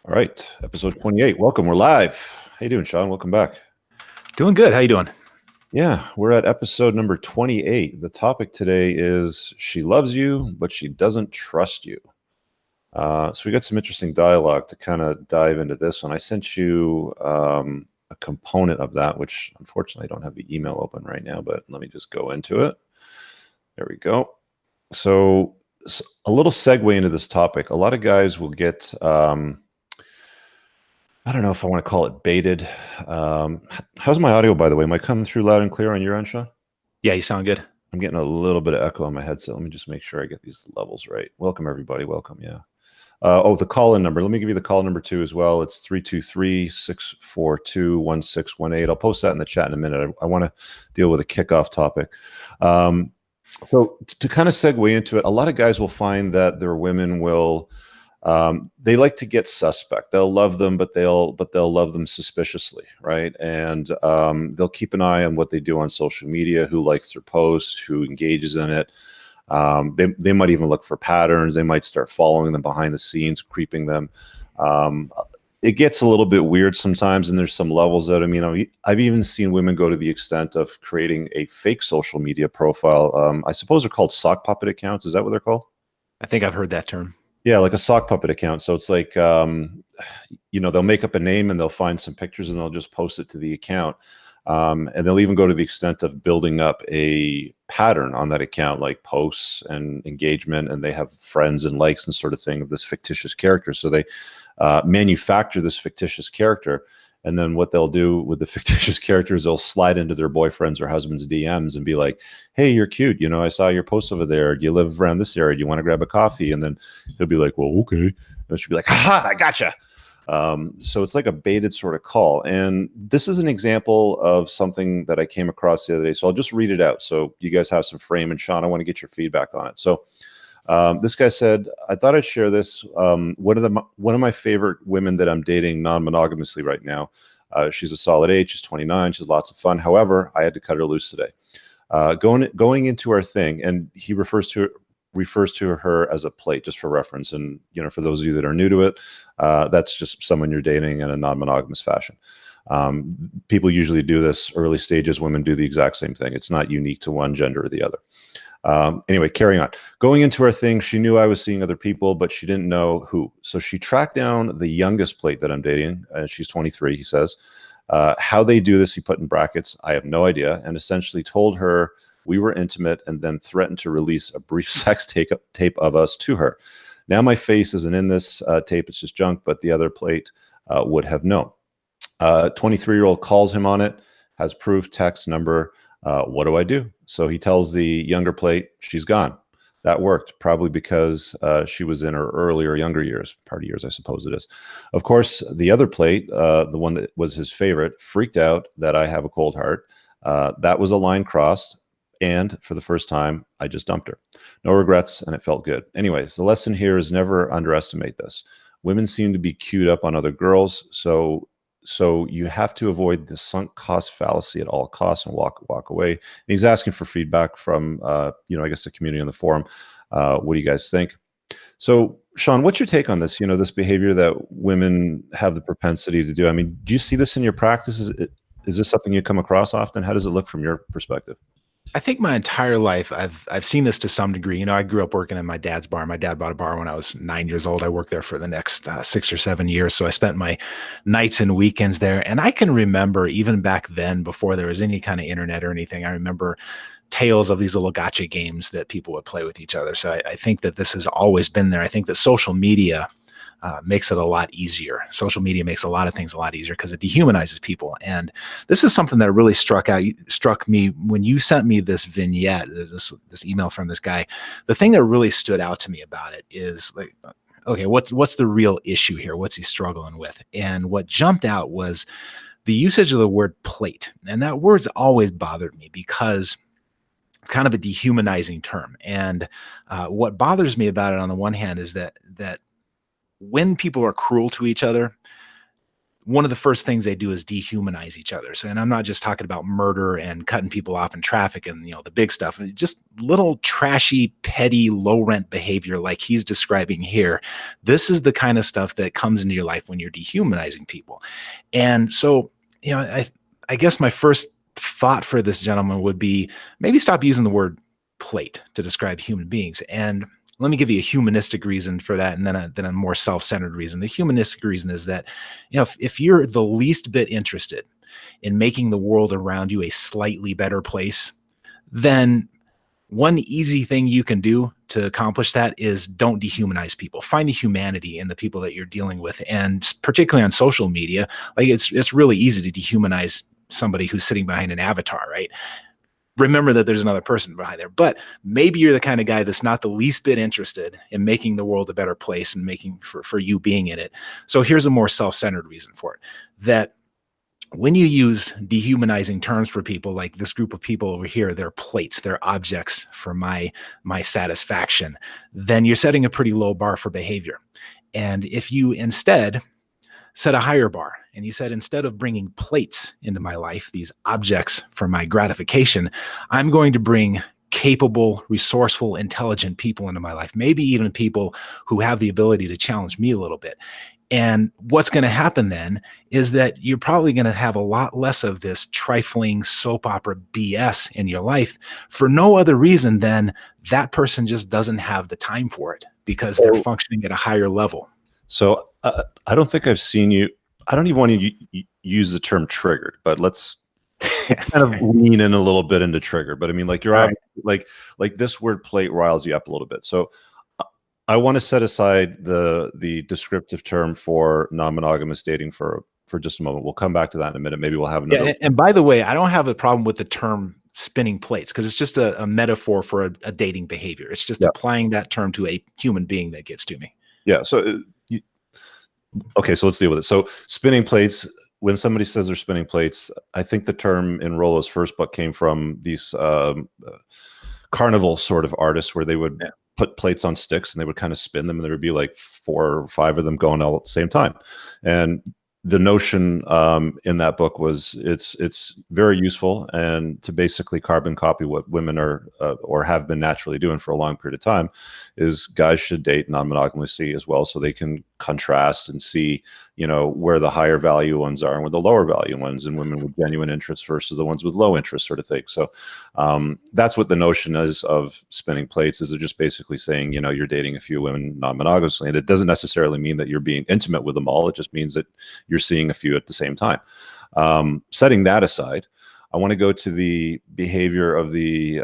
All right, episode 28. Welcome. We're live. How you doing, Sean? Welcome back. Doing good. How you doing? Yeah, we're at episode number 28. The topic today is she loves you, but she doesn't trust you. So we got some interesting dialogue to kind of dive into this one. I sent you a component of that, which unfortunately I don't have the email open right now, but let me just go into it. There we go. So a little segue into this topic. A lot of guys will get I don't know if I want to call it baited. How's my audio, by the way? Am I coming through loud and clear on your end, Sean? Yeah, you sound good. I'm getting a little bit of echo on my headset. Let me just make sure I get these levels right. Welcome, everybody. Welcome. Yeah. The call-in number. Let me give you the call number too as well. It's 323-642-1618. I'll post that in the chat in a minute. I want to deal with a kickoff topic. So to kind of segue into it, a lot of guys will find that their women will they like to get suspect. They'll love them, but they'll love them suspiciously, right? And they'll keep an eye on what they do on social media, who likes their post, who engages in it. They might even look for patterns. They might start following them behind the scenes, creeping them. It gets a little bit weird sometimes, and there's some levels that, I mean, I've even seen women go to the extent of creating a fake social media profile. I suppose they're called sock puppet accounts. Is that what they're called? I think I've heard that term. Yeah, like a sock puppet account. So it's like, they'll make up a name and they'll find some pictures and they'll just post it to the account. And they'll even go to the extent of building up a pattern on that account, like posts and engagement, and they have friends and likes and sort of thing of this fictitious character. So they manufacture this fictitious character. And then what they'll do with the fictitious characters, they'll slide into their boyfriend's or husband's DMs and be like, hey, you're cute. I saw your post over there. Do you live around this area? Do you want to grab a coffee? And then he'll be like, well, okay. And she'll be like, ha, I gotcha. So it's like a baited sort of call. And this is an example of something that I came across the other day. So I'll just read it out so you guys have some frame. And Sean, I want to get your feedback on it. So this guy said, I thought I'd share this. One of my favorite women that I'm dating non-monogamously right now. She's a solid 8. She's 29. She's lots of fun. However, I had to cut her loose today. Going into our thing, and he refers to her as a plate, just for reference. And for those of you that are new to it, that's just someone you're dating in a non-monogamous fashion. People usually do this early stages. Women do the exact same thing. It's not unique to one gender or the other. Anyway, carrying on. Going into our thing, she knew I was seeing other people, but she didn't know who. So she tracked down the youngest plate that I'm dating, and she's 23, he says. How they do this, he put in brackets, I have no idea, and essentially told her we were intimate and then threatened to release a brief sex tape of us to her. Now my face isn't in this tape, it's just junk, but the other plate would have known. 23-year-old calls him on it, has proof, text, number. What do I do? So he tells the younger plate she's gone. That worked, probably because she was in her earlier, younger years, party years, I suppose it is. Of course, the other plate, the one that was his favorite, freaked out that I have a cold heart. That was a line crossed. And for the first time, I just dumped her. No regrets, and it felt good. Anyways, the lesson here is never underestimate this. Women seem to be queued up on other girls, so you have to avoid the sunk cost fallacy at all costs and walk away. And he's asking for feedback from, I guess the community on the forum. What do you guys think? So, Sean, what's your take on this? This behavior that women have the propensity to do. I mean, do you see this in your practice? Is this something you come across often? How does it look from your perspective? I think my entire life I've seen this to some degree. I grew up working in my dad's bar. My dad bought a bar when I was 9 years old. I worked there for the next 6 or 7 years. So I spent my nights and weekends there. And I can remember even back then, before there was any kind of internet or anything, I remember tales of these little gotcha games that people would play with each other. So I think that this has always been there. I think that social media makes it a lot easier. Social media makes a lot of things a lot easier because it dehumanizes people. And this is something that really struck me when you sent me this vignette, this email from this guy. The thing that really stood out to me about it is like, okay, what's the real issue here? What's he struggling with? And what jumped out was the usage of the word plate. And that word's always bothered me because it's kind of a dehumanizing term. And what bothers me about it on the one hand is that when people are cruel to each other, one of the first things they do is dehumanize each other. So, and I'm not just talking about murder and cutting people off in traffic and, the big stuff, just little trashy, petty, low rent behavior like he's describing here. This is the kind of stuff that comes into your life when you're dehumanizing people. And so, I guess my first thought for this gentleman would be maybe stop using the word plate to describe human beings. And let me give you a humanistic reason for that, and then a more self-centered reason. The humanistic reason is that, if you're the least bit interested in making the world around you a slightly better place, then one easy thing you can do to accomplish that is don't dehumanize people. Find the humanity in the people that you're dealing with. And particularly on social media, like it's really easy to dehumanize somebody who's sitting behind an avatar, right? Remember that there's another person behind there, but maybe you're the kind of guy that's not the least bit interested in making the world a better place and making for you being in it. So here's a more self-centered reason for it, that when you use dehumanizing terms for people, like this group of people over here, they're plates, they're objects for my satisfaction, then you're setting a pretty low bar for behavior. And if you instead set a higher bar and you said, instead of bringing plates into my life, these objects for my gratification, I'm going to bring capable, resourceful, intelligent people into my life, maybe even people who have the ability to challenge me a little bit. And what's going to happen then is that you're probably going to have a lot less of this trifling soap opera BS in your life for no other reason than that person just doesn't have the time for it because they're functioning at a higher level. So I don't think I've seen you. I don't even want to use the term triggered, but let's kind of lean in a little bit into trigger. But I mean, like you're like this word plate riles you up a little bit. So I want to set aside the descriptive term for non-monogamous dating for just a moment. We'll come back to that in a minute. Maybe we'll have another. Yeah, and by the way, I don't have a problem with the term spinning plates because it's just a metaphor for a dating behavior. It's just applying that term to a human being that gets to me. Yeah. So okay, so let's deal with it. So spinning plates, when somebody says they're spinning plates, I think the term in Rollo's first book came from these carnival sort of artists where they would put plates on sticks and they would kind of spin them and there would be like 4 or 5 of them going all at the same time. And the notion in that book was it's very useful and to basically carbon copy what women are or have been naturally doing for a long period of time is guys should date non-monogamously as well so they can contrast and see where the higher value ones are and where the lower value ones and women with genuine interests versus the ones with low interest sort of thing. So that's what the notion is of spinning plates, is they're just basically saying you're dating a few women non-monogamously, and it doesn't necessarily mean that you're being intimate with them all. It just means that you're seeing a few at the same time. Setting that aside, I want to go to the behavior of the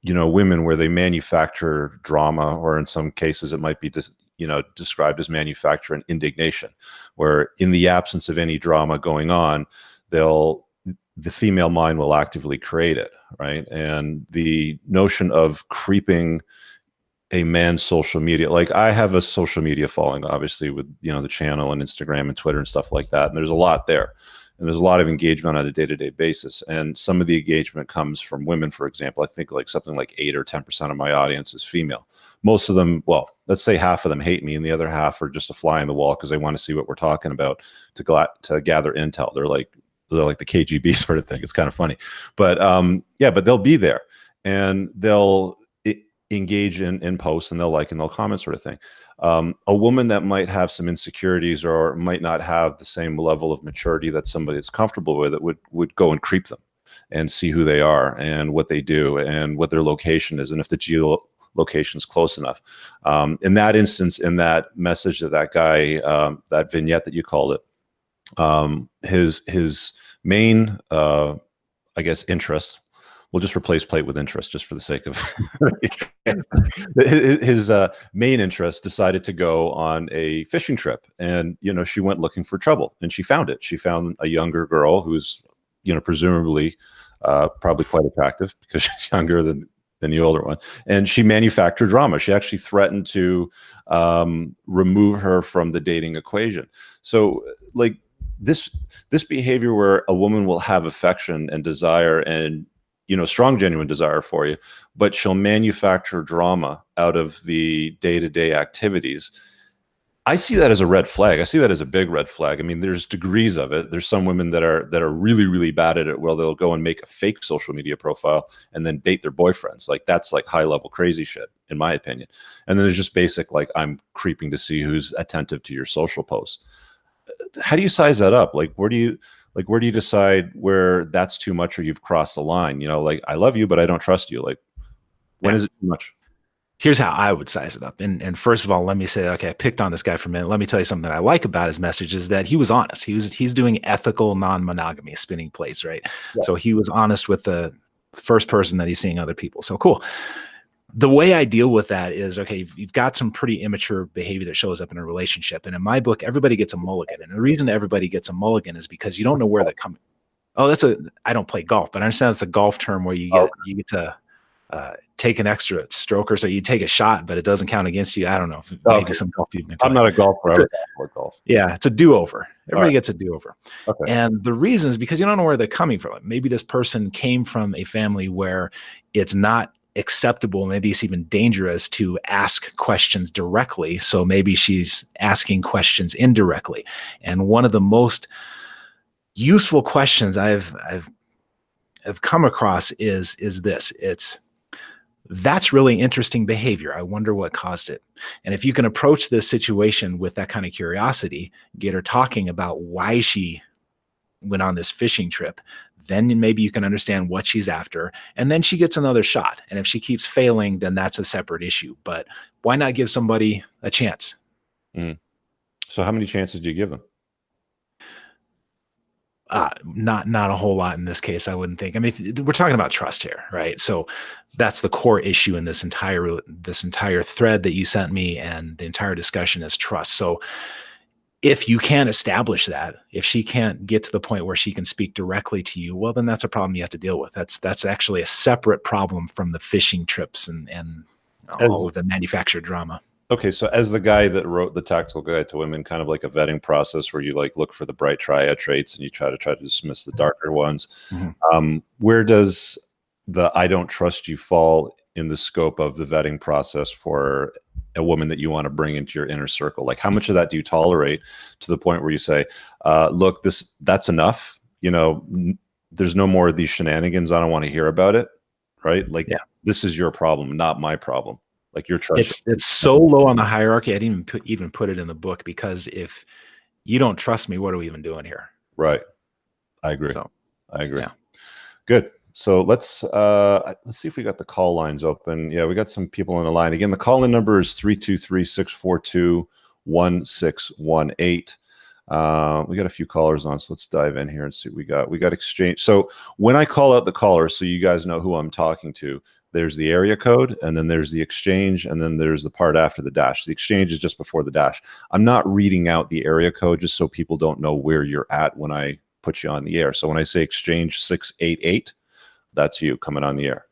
women where they manufacture drama, or in some cases it might be described as manufacture and indignation, where in the absence of any drama going on, the female mind will actively create it, right? And the notion of creeping a man's social media, like I have a social media following, obviously, with the channel and Instagram and Twitter and stuff like that, and there's a lot there. And there's a lot of engagement on a day-to-day basis. And some of the engagement comes from women, for example. I think like something like 8 or 10% of my audience is female. Most of them, well, let's say half of them hate me and the other half are just a fly in the wall because they want to see what we're talking about to gather intel. They're like the KGB sort of thing. It's kind of funny. But but they'll be there and they'll engage in posts and they'll like and they'll comment sort of thing. A woman that might have some insecurities or might not have the same level of maturity that somebody that's comfortable with it would go and creep them and see who they are and what they do and what their location is and if the geolocation is close enough. In that instance, in that message that guy, that vignette that you called it, his main, I guess, interest. We'll just replace plate with interest just for the sake of his main interest decided to go on a fishing trip. And, she went looking for trouble and she found it. She found a younger girl who's, presumably probably quite attractive because she's younger than the older one. And she manufactured drama. She actually threatened to remove her from the dating equation. So like this behavior where a woman will have affection and desire and strong, genuine desire for you, but she'll manufacture drama out of the day-to-day activities. I see that as a red flag. I see that as a big red flag. I mean, there's degrees of it. There's some women that are really, really bad at it. Well, they'll go and make a fake social media profile and then date their boyfriends. Like that's like high level crazy shit, in my opinion. And then there's just basic, like I'm creeping to see who's attentive to your social posts. How do you size that up? Where do you decide where that's too much or you've crossed the line? You know, like I love you, but I don't trust you. Like when is it too much? Here's how I would size it up. And first of all, let me say, okay, I picked on this guy for a minute. Let me tell you something that I like about his message is that he was honest. He's doing ethical non-monogamy, spinning plates, right? Yeah. So he was honest with the first person that he's seeing other people. So cool. The way I deal with that is, okay, you've got some pretty immature behavior that shows up in a relationship. And in my book, everybody gets a mulligan. And the reason everybody gets a mulligan is because you don't know where they're coming. Oh, I don't play golf, but I understand it's a golf term where you get to take an extra stroke, or so you take a shot, but it doesn't count against you. I don't know. Maybe some golf people can tell I'm not a golfer. I was with golf. Yeah, it's a do-over. Everybody gets a do-over. Okay. And the reason is because you don't know where they're coming from. Maybe this person came from a family where it's not acceptable, maybe it's even dangerous to ask questions directly. So maybe she's asking questions indirectly. And one of the most useful questions I've come across is this. That's really interesting behavior. I wonder what caused it. And if you can approach this situation with that kind of curiosity, get her talking about why she went on this fishing trip, then maybe you can understand what she's after. And then she gets another shot. And if she keeps failing, then that's a separate issue. But why not give somebody a chance? Mm. So how many chances do you give them? Not a whole lot in this case, I wouldn't think. I mean, we're talking about trust here, right? So that's the core issue in this entire thread that you sent me, and the entire discussion is trust. So if you can't establish that, if she can't get to the point where she can speak directly to you, well, then that's a problem you have to deal with. That's actually a separate problem from the fishing trips and all of the manufactured drama. Okay, so as the guy that wrote the Tactical Guide to Women, kind of like a vetting process where you like look for the bright triad traits and you try to dismiss the darker ones. Mm-hmm. Where does the I don't trust you fall in the scope of the vetting process for a woman that you want to bring into your inner circle? Like how much of that do you tolerate to the point where you say, look, that's enough, you know, there's no more of these shenanigans. I don't want to hear about it. Right? Like This is your problem, not my problem. Like your trust. It's so low on the hierarchy. I didn't even put it in the book, because if you don't trust me, what are we even doing here? Right. I agree. I agree. Yeah. Good. So let's see if we got the call lines open. Yeah, we got some people on the line. Again, the call-in number is 323-642-1618. We got a few callers on, so let's dive in here and see what we got. We got exchange. So when I call out the caller, so you guys know who I'm talking to, there's the area code, and then there's the exchange, and then there's the part after the dash. The exchange is just before the dash. I'm not reading out the area code just so people don't know where you're at when I put you on the air. So when I say exchange 688, that's you coming on the air.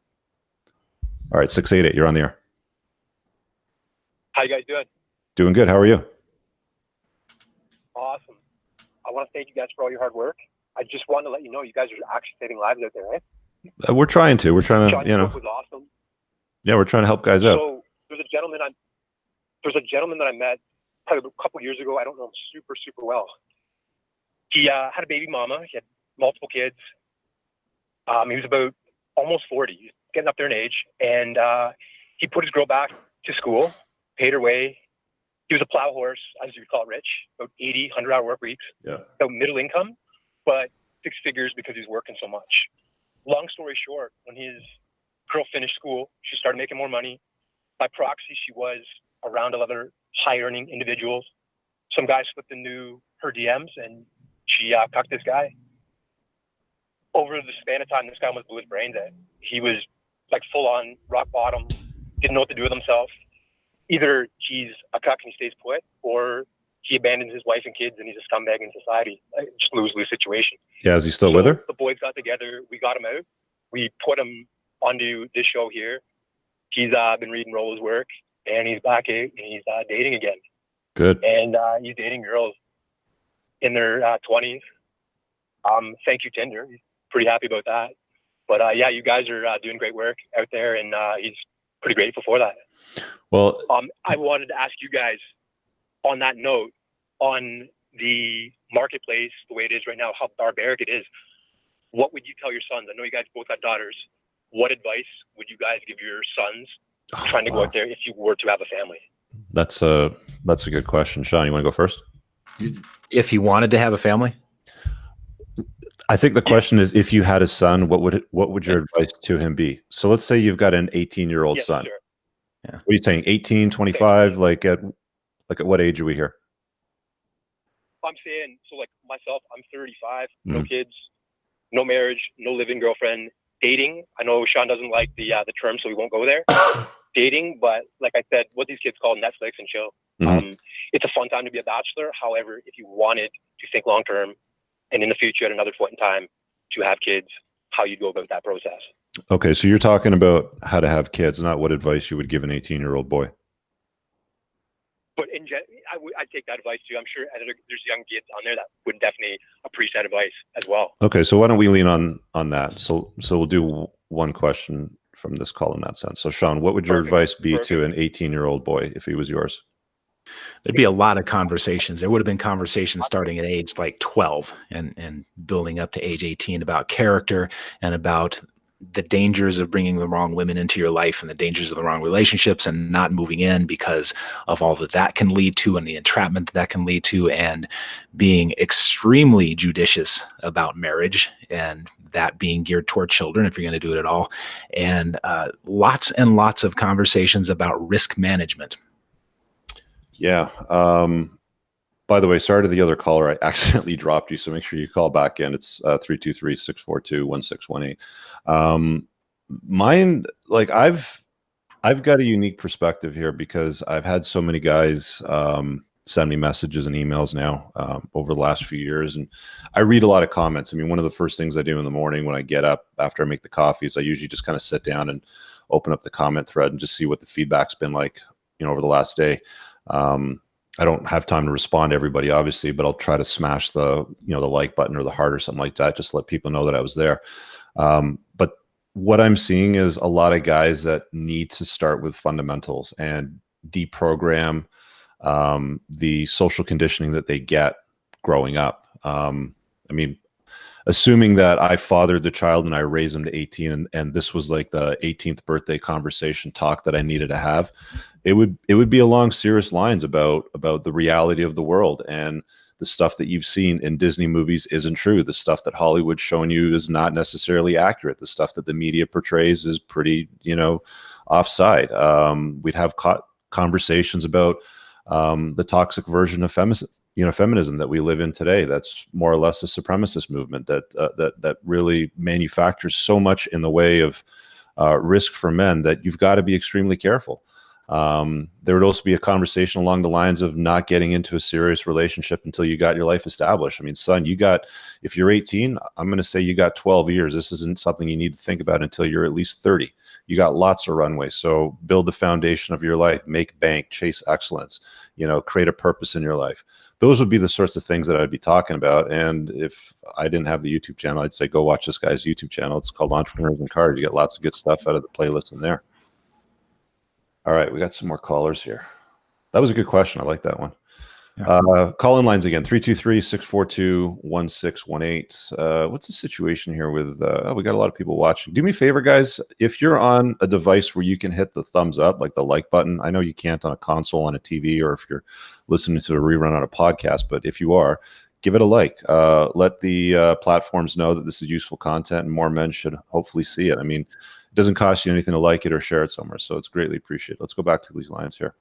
All right, 688, you're on the air. How you guys doing? Doing good. How are you? Awesome. I want to thank you guys for all your hard work. I just wanted to let you know you guys are actually saving lives out there, right? We're trying to. Sean, you know. Was awesome. Yeah, we're trying to help guys out. So there's a gentleman that I met probably a couple years ago. I don't know him super well. He had a baby mama. He had multiple kids. He was about almost 40. He's getting up there in age, and he put his girl back to school, paid her way. He was a plow horse, as you would call it, rich, about 80, 100-hour work weeks. Yeah. So middle income, but 6 figures because he's working so much. Long story short, when his girl finished school, she started making more money. By proxy, she was around other high-earning individuals. Some guy slipped into her DMs, and she cucked this guy. Over the span of time, this guy almost blew his brains out. He was like full-on rock bottom, didn't know what to do with himself. Either he's a cuck and he stays put, or he abandons his wife and kids and he's a scumbag in society. Just lose-lose situation. Yeah, is he still with her? The boys got together. We got him out. We put him onto this show here. He's been reading Rollo's work, and he's back out, and he's dating again. Good. And he's dating girls in their 20s. Thank you, Tinder. He's pretty happy about that. But yeah, you guys are doing great work out there, and he's pretty grateful for that. Well, I wanted to ask you guys, on that note, on the marketplace, the way it is right now, how barbaric it is, what would you tell your sons? I know you guys both have daughters. What advice would you guys give your sons trying to go out there if you were to have a family? That's a good question. Sean, you want to go first? If he wanted to have a family? I think the question is, if you had a son, what would your advice to him be? So let's say you've got an 18-year-old son. Sure. Yeah. What are you saying? 18, 25? Like at what age are we here? I'm saying, so like myself, I'm 35, no kids, no marriage, no living girlfriend, dating. I know Sean doesn't like the term, so we won't go there. Dating, but like I said, what these kids call Netflix and chill. It's a fun time to be a bachelor. However, if you wanted to think long term and in the future at another point in time to have kids, how you go about that process. Okay, so you're talking about how to have kids, not what advice you would give an 18-year-old boy. But I'd take that advice too. I'm sure there's young kids on there that would definitely appreciate that advice as well. Okay, so why don't we lean on that? So we'll do one question from this call in that sense. So Sean, what would your advice be to an 18-year-old boy if he was yours? There'd be a lot of conversations. There would have been conversations starting at age like 12 and building up to age 18 about character and about the dangers of bringing the wrong women into your life and the dangers of the wrong relationships and not moving in because of all that can lead to and the entrapment that can lead to, and being extremely judicious about marriage and that being geared toward children if you're going to do it at all. And lots and lots of conversations about risk management. Yeah. By the way, sorry to the other caller. I accidentally dropped you, so make sure you call back in. It's 323-642-1618. Mine, like I've got a unique perspective here because I've had so many guys send me messages and emails now over the last few years, and I read a lot of comments. I mean, one of the first things I do in the morning when I get up after I make the coffee is I usually just kind of sit down and open up the comment thread and just see what the feedback's been like, over the last day. I don't have time to respond to everybody, obviously, but I'll try to smash the like button or the heart or something like that, just to let people know that I was there. But what I'm seeing is a lot of guys that need to start with fundamentals and deprogram the social conditioning that they get growing up. I mean, assuming that I fathered the child and I raised him to 18 and this was like the 18th birthday conversation talk that I needed to have, it would be along serious lines about the reality of the world, and the stuff that you've seen in Disney movies isn't true. The stuff that Hollywood's showing you is not necessarily accurate. The stuff that the media portrays is pretty, offside. We'd have conversations about the toxic version of feminism that we live in today. That's more or less a supremacist movement that really manufactures so much in the way of risk for men that you've got to be extremely careful. There would also be a conversation along the lines of not getting into a serious relationship until you got your life established. I mean, son, if you're 18, I'm going to say you got 12 years. This isn't something you need to think about until you're at least 30. You got lots of runway. So build the foundation of your life, make bank, chase excellence, create a purpose in your life. Those would be the sorts of things that I'd be talking about. And if I didn't have the YouTube channel, I'd say, go watch this guy's YouTube channel. It's called Entrepreneurs in Cars. You get lots of good stuff out of the playlist in there. All right, we got some more callers here. That was a good question. I like that one. Yeah. Call-in lines again, 323-642-1618. What's the situation here with, we got a lot of people watching. Do me a favor, guys. If you're on a device where you can hit the thumbs up, like the like button, I know you can't on a console, on a TV, or if you're listening to a rerun on a podcast, but if you are, give it a like. Let the platforms know that this is useful content and more men should hopefully see it. I mean, it doesn't cost you anything to like it or share it somewhere, so it's greatly appreciated. Let's go back to these lines here.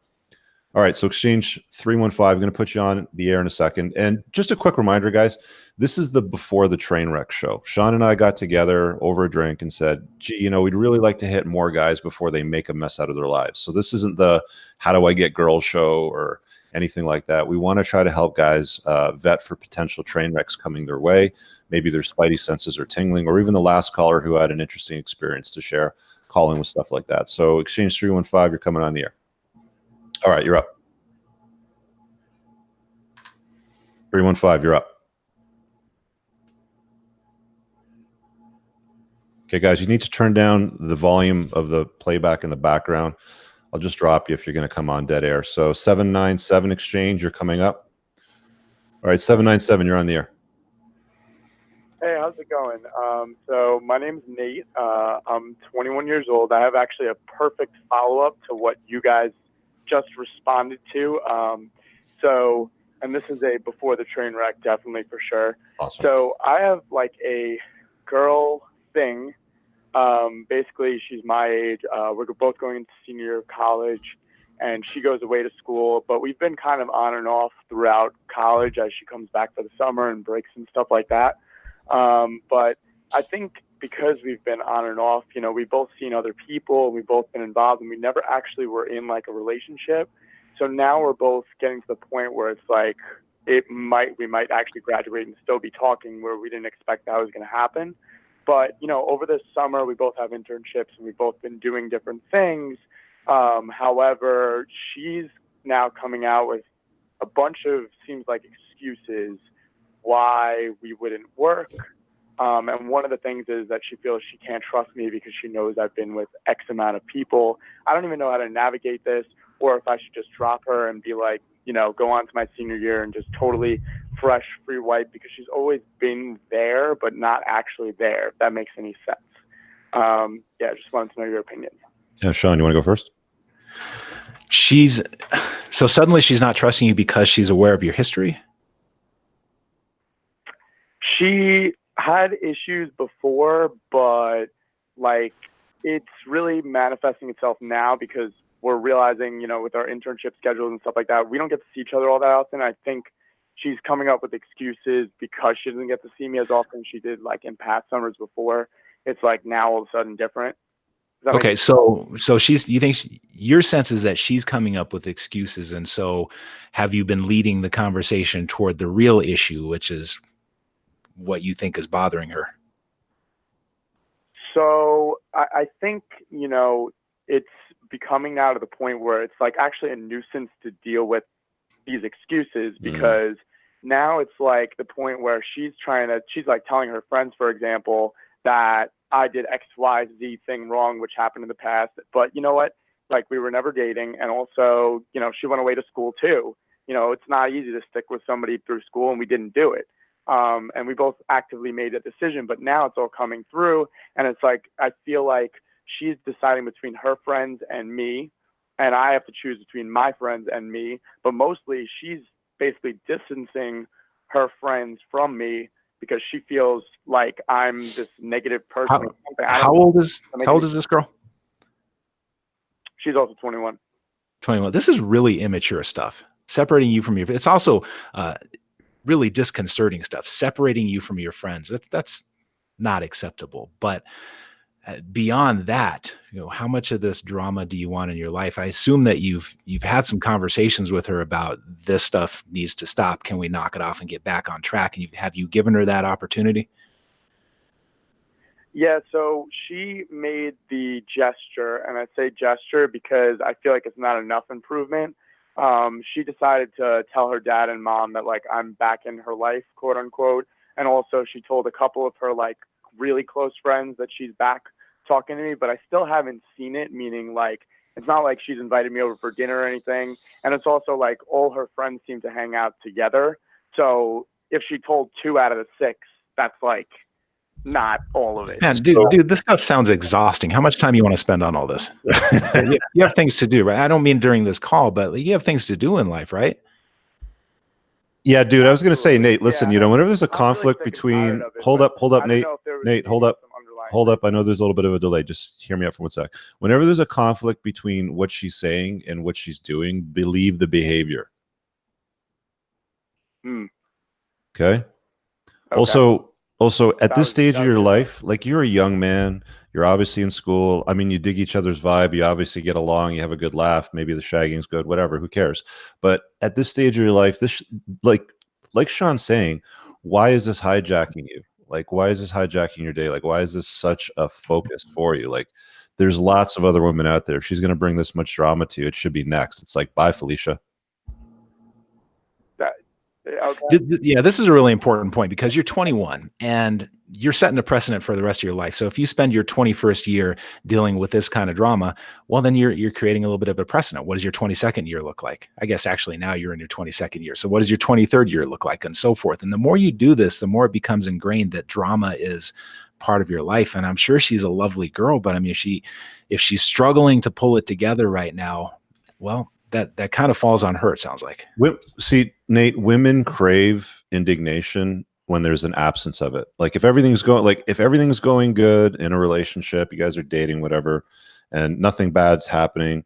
All right, so Exchange 315, I'm going to put you on the air in a second. And just a quick reminder, guys, this is the Before the Train Wreck show. Sean and I got together over a drink and said, gee, we'd really like to hit more guys before they make a mess out of their lives. So this isn't the how do I get girls show or anything like that. We want to try to help guys vet for potential train wrecks coming their way. Maybe their spidey senses are tingling, or even the last caller who had an interesting experience to share, calling with stuff like that. So Exchange 315, you're coming on the air. All right, you're up. 315, you're up. Okay, guys, you need to turn down the volume of the playback in the background. I'll just drop you if you're going to come on dead air. So 797 exchange, you're coming up. All right, 797, you're on the air. Hey, how's it going? So my name's Nate. I'm 21 years old. I have actually a perfect follow-up to what you guys just responded to. And this is a before the train wreck, definitely for sure. Awesome. So I have like a girl thing. Basically, she's my age. We're both going into senior year of college, and she goes away to school. But we've been kind of on and off throughout college as she comes back for the summer and breaks and stuff like that. But I think because we've been on and off, you know, we've both seen other people, and we've both been involved, and we never actually were in like a relationship. So now we're both getting to the point where it's like we might actually graduate and still be talking, where we didn't expect that was going to happen. But, you know, over this summer, we both have internships and we've both been doing different things. However, she's now coming out with a bunch of, seems like, excuses why we wouldn't work. And one of the things is that she feels she can't trust me because she knows I've been with X amount of people. I don't even know how to navigate this, or if I should just drop her and be like, you know, go on to my senior year and just totally fresh, free white, because she's always been there, but not actually there, if that makes any sense. Yeah, just wanted to know your opinion. Yeah, Sean, you want to go first? So suddenly she's not trusting you because she's aware of your history? She had issues before, but like it's really manifesting itself now because we're realizing, you know, with our internship schedules and stuff like that, we don't get to see each other all that often. I think she's coming up with excuses because she doesn't get to see me as often as she did like in past summers before. It's like now all of a sudden different. Okay, so your sense is that she's coming up with excuses, and so have you been leading the conversation toward the real issue, which is what you think is bothering her? So I think, you know, it's becoming now to the point where it's like actually a nuisance to deal with these excuses, because now it's like the point where she's like telling her friends, for example, that I did XYZ thing wrong, which happened in the past. But you know what? Like, we were never dating. And also, you know, she went away to school too. You know, it's not easy to stick with somebody through school, and we didn't do it. And we both actively made that decision, but now it's all coming through. And it's like, I feel like she's deciding between her friends and me, and I have to choose between my friends and me. But mostly she's basically distancing her friends from me because she feels like I'm this negative person. How old is this girl? She's also 21. 21. This is really immature stuff. Separating you from it's also really disconcerting stuff. Separating you from your friends. That's not acceptable. But beyond that, you know, how much of this drama do you want in your life? I assume that you've had some conversations with her about this stuff needs to stop. Can we knock it off and get back on track? And have you given her that opportunity? Yeah, so she made the gesture, and I say gesture because I feel like it's not enough improvement. She decided to tell her dad and mom that, like, I'm back in her life, quote unquote. And also she told a couple of her, like, really close friends that she's back talking to me, but I still haven't seen it, meaning like it's not like she's invited me over for dinner or anything. And it's also like all her friends seem to hang out together. So if she told 2 out of the 6, that's like not all of it. Man, dude, this stuff sounds exhausting. How much time you want to spend on all this? You have things to do, right? I don't mean during this call, but you have things to do in life, right? Yeah, dude, I was going to say, Nate, listen, you know, whenever there's a conflict between, hold up, Nate, hold up. I know there's a little bit of a delay. Just hear me out for 1 sec. Whenever there's a conflict between what she's saying and what she's doing, believe the behavior. Okay. Also, at this stage of your life, like, you're a young man, you're obviously in school. I mean, you dig each other's vibe. You obviously get along. You have a good laugh. Maybe the shagging's good, whatever, who cares? But at this stage of your life, this, like Sean's saying, why is this hijacking you? Like, why is this hijacking your day? Like, why is this such a focus for you? Like, there's lots of other women out there. If she's going to bring this much drama to you, it should be next. It's like, bye, Felicia. Okay. Yeah, this is a really important point because you're 21 and you're setting a precedent for the rest of your life. So if you spend your 21st year dealing with this kind of drama, well, then you're creating a little bit of a precedent. What does your 22nd year look like? I guess actually now you're in your 22nd year. So what does your 23rd year look like, and so forth? And the more you do this, the more it becomes ingrained that drama is part of your life. And I'm sure she's a lovely girl, but I mean, if she's struggling to pull it together right now, well, that kind of falls on her, it sounds like. See, Nate, women crave indignation when there's an absence of it. Like if everything's going good in a relationship, you guys are dating, whatever, and nothing bad's happening,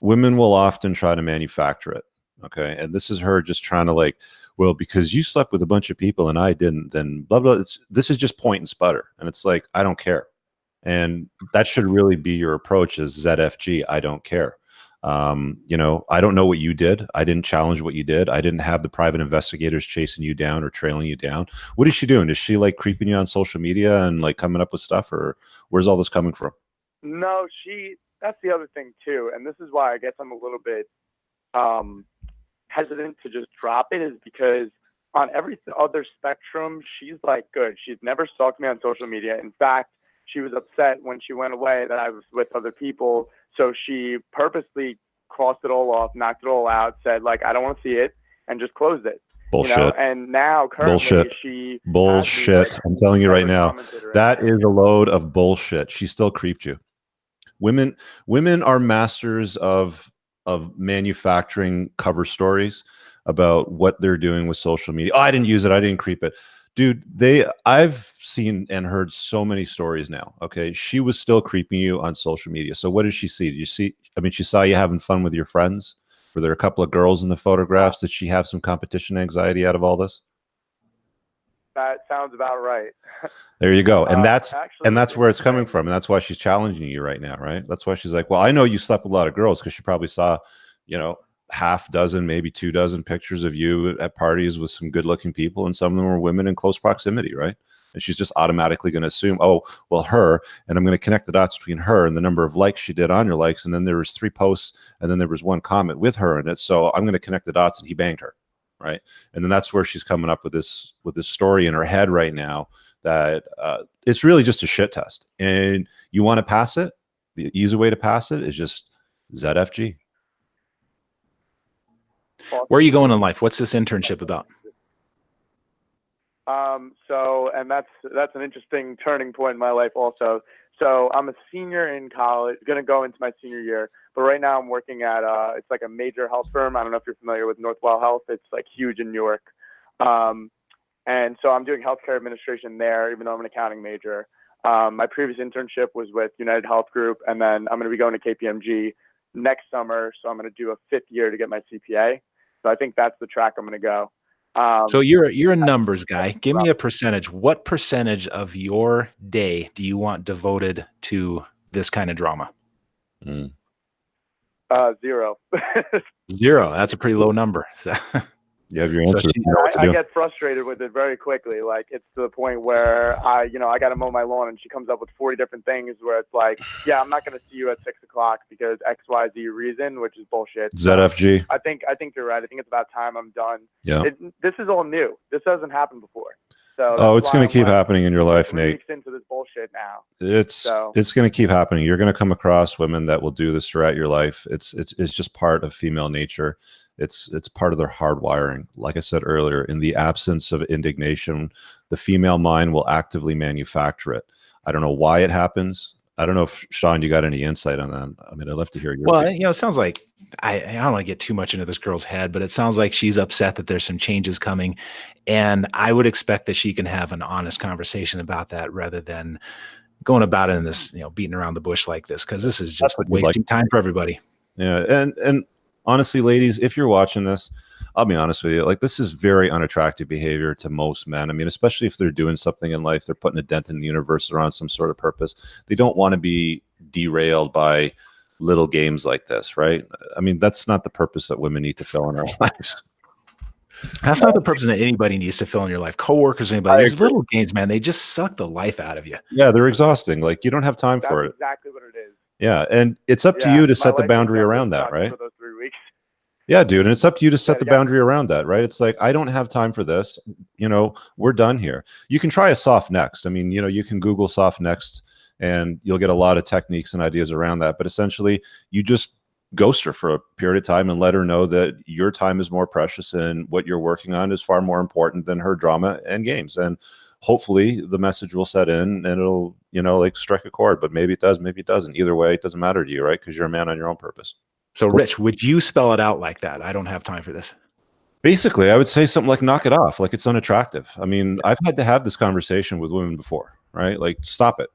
women will often try to manufacture it. Okay. And this is her just trying to like, well, because you slept with a bunch of people and I didn't, then blah, blah. This is just point and sputter. And it's like, I don't care. And that should really be your approach is ZFG. I don't care. You know, I don't know what you did. I didn't challenge what you did. I didn't have the private investigators chasing you down or trailing you down. What is she doing? Is she like creeping you on social media and like coming up with stuff, or where's all this coming from? No, that's the other thing too. And this is why I guess I'm a little bit hesitant to just drop it, is because on every other spectrum, she's like good. She's never stalked me on social media. In fact, she was upset when she went away that I was with other people. So she purposely crossed it all off, knocked it all out, said like, I don't want to see it, and just closed it. Bullshit. You know? And now currently she bullshit. Like, I'm telling you right now, that is a load of bullshit. She still creeped you. Women are masters of manufacturing cover stories about what they're doing with social media. Oh, I didn't use it. I didn't creep it. Dude, I've seen and heard so many stories now. Okay. She was still creeping you on social media. So what did she see? Did you see? I mean, she saw you having fun with your friends. Were there a couple of girls in the photographs? Did she have some competition anxiety out of all this? That sounds about right. There you go. And that's where it's coming from. And that's why she's challenging you right now, right? That's why she's like, well, I know you slept with a lot of girls, because she probably saw, you know, half dozen, maybe 24 pictures of you at parties with some good looking people. And some of them were women in close proximity, right? And she's just automatically going to assume, oh, well, her, and I'm going to connect the dots between her and the number of likes she did on your likes. And then there was 3 posts and then there was 1 comment with her in it. So I'm going to connect the dots and he banged her. Right. And then that's where she's coming up with this story in her head right now that it's really just a shit test. And you want to pass it. The easy way to pass it is just ZFG. Where are you going in life? What's this internship about? And that's an interesting turning point in my life also. So I'm a senior in college, going to go into my senior year. But right now I'm working at, it's like a major health firm. I don't know if you're familiar with Northwell Health. It's like huge in New York. And so I'm doing healthcare administration there, even though I'm an accounting major. My previous internship was with United Health Group. And then I'm going to be going to KPMG next summer. So I'm going to do a 5th year to get my CPA. So I think that's the track I'm going to go. So you're a numbers guy. Give me a percentage. What percentage of your day do you want devoted to this kind of drama? 0. 0. That's a pretty low number. You have your answer. I get frustrated with it very quickly. Like it's to the point where I got to mow my lawn and she comes up with 40 different things where it's like, yeah, I'm not going to see you at 6 o'clock because XYZ reason, which is bullshit. ZFG. I think you're right. I think it's about time I'm done. Yeah. This is all new. This hasn't happened before. So it's going to keep happening in your life, Nate. Weeks into this bullshit now. It's going to keep happening. You're going to come across women that will do this throughout your life. It's just part of female nature. It's part of their hardwiring. Like I said earlier, in the absence of indignation, the female mind will actively manufacture it. I don't know why it happens. I don't know if, Sean, you got any insight on that. I mean, I'd love to hear your feedback. It sounds like, I don't want to get too much into this girl's head, but it sounds like she's upset that there's some changes coming. And I would expect that she can have an honest conversation about that rather than going about it in this, beating around the bush like this, because this is just wasting time for everybody. Yeah. And honestly, ladies, if you're watching this, I'll be honest with you, like this is very unattractive behavior to most men. I mean, especially if they're doing something in life, they're putting a dent in the universe or on some sort of purpose. They don't want to be derailed by little games like this, right? I mean, that's not the purpose that women need to fill in our lives. That's not the purpose that anybody needs to fill in your life. Coworkers, anybody. These little games, man, they just suck the life out of you. Yeah, they're exhausting. Like you don't have time for it. Exactly what it is. Yeah, and it's up to you to set the boundary around that, right? For those 3 weeks. Yeah, dude. And it's up to you to set the Yeah. boundary around that, right? It's like, I don't have time for this. We're done here. You can try a soft next. I mean, you can Google soft next and you'll get a lot of techniques and ideas around that. But essentially, you just ghost her for a period of time and let her know that your time is more precious and what you're working on is far more important than her drama and games. And hopefully the message will set in and it'll, like strike a chord. But maybe it does, maybe it doesn't. Either way, it doesn't matter to you, right? Because you're a man on your own purpose. So, Rich, would you spell it out like that? I don't have time for this. Basically, I would say something like knock it off, like it's unattractive. I mean, I've had to have this conversation with women before, right? Like, stop it.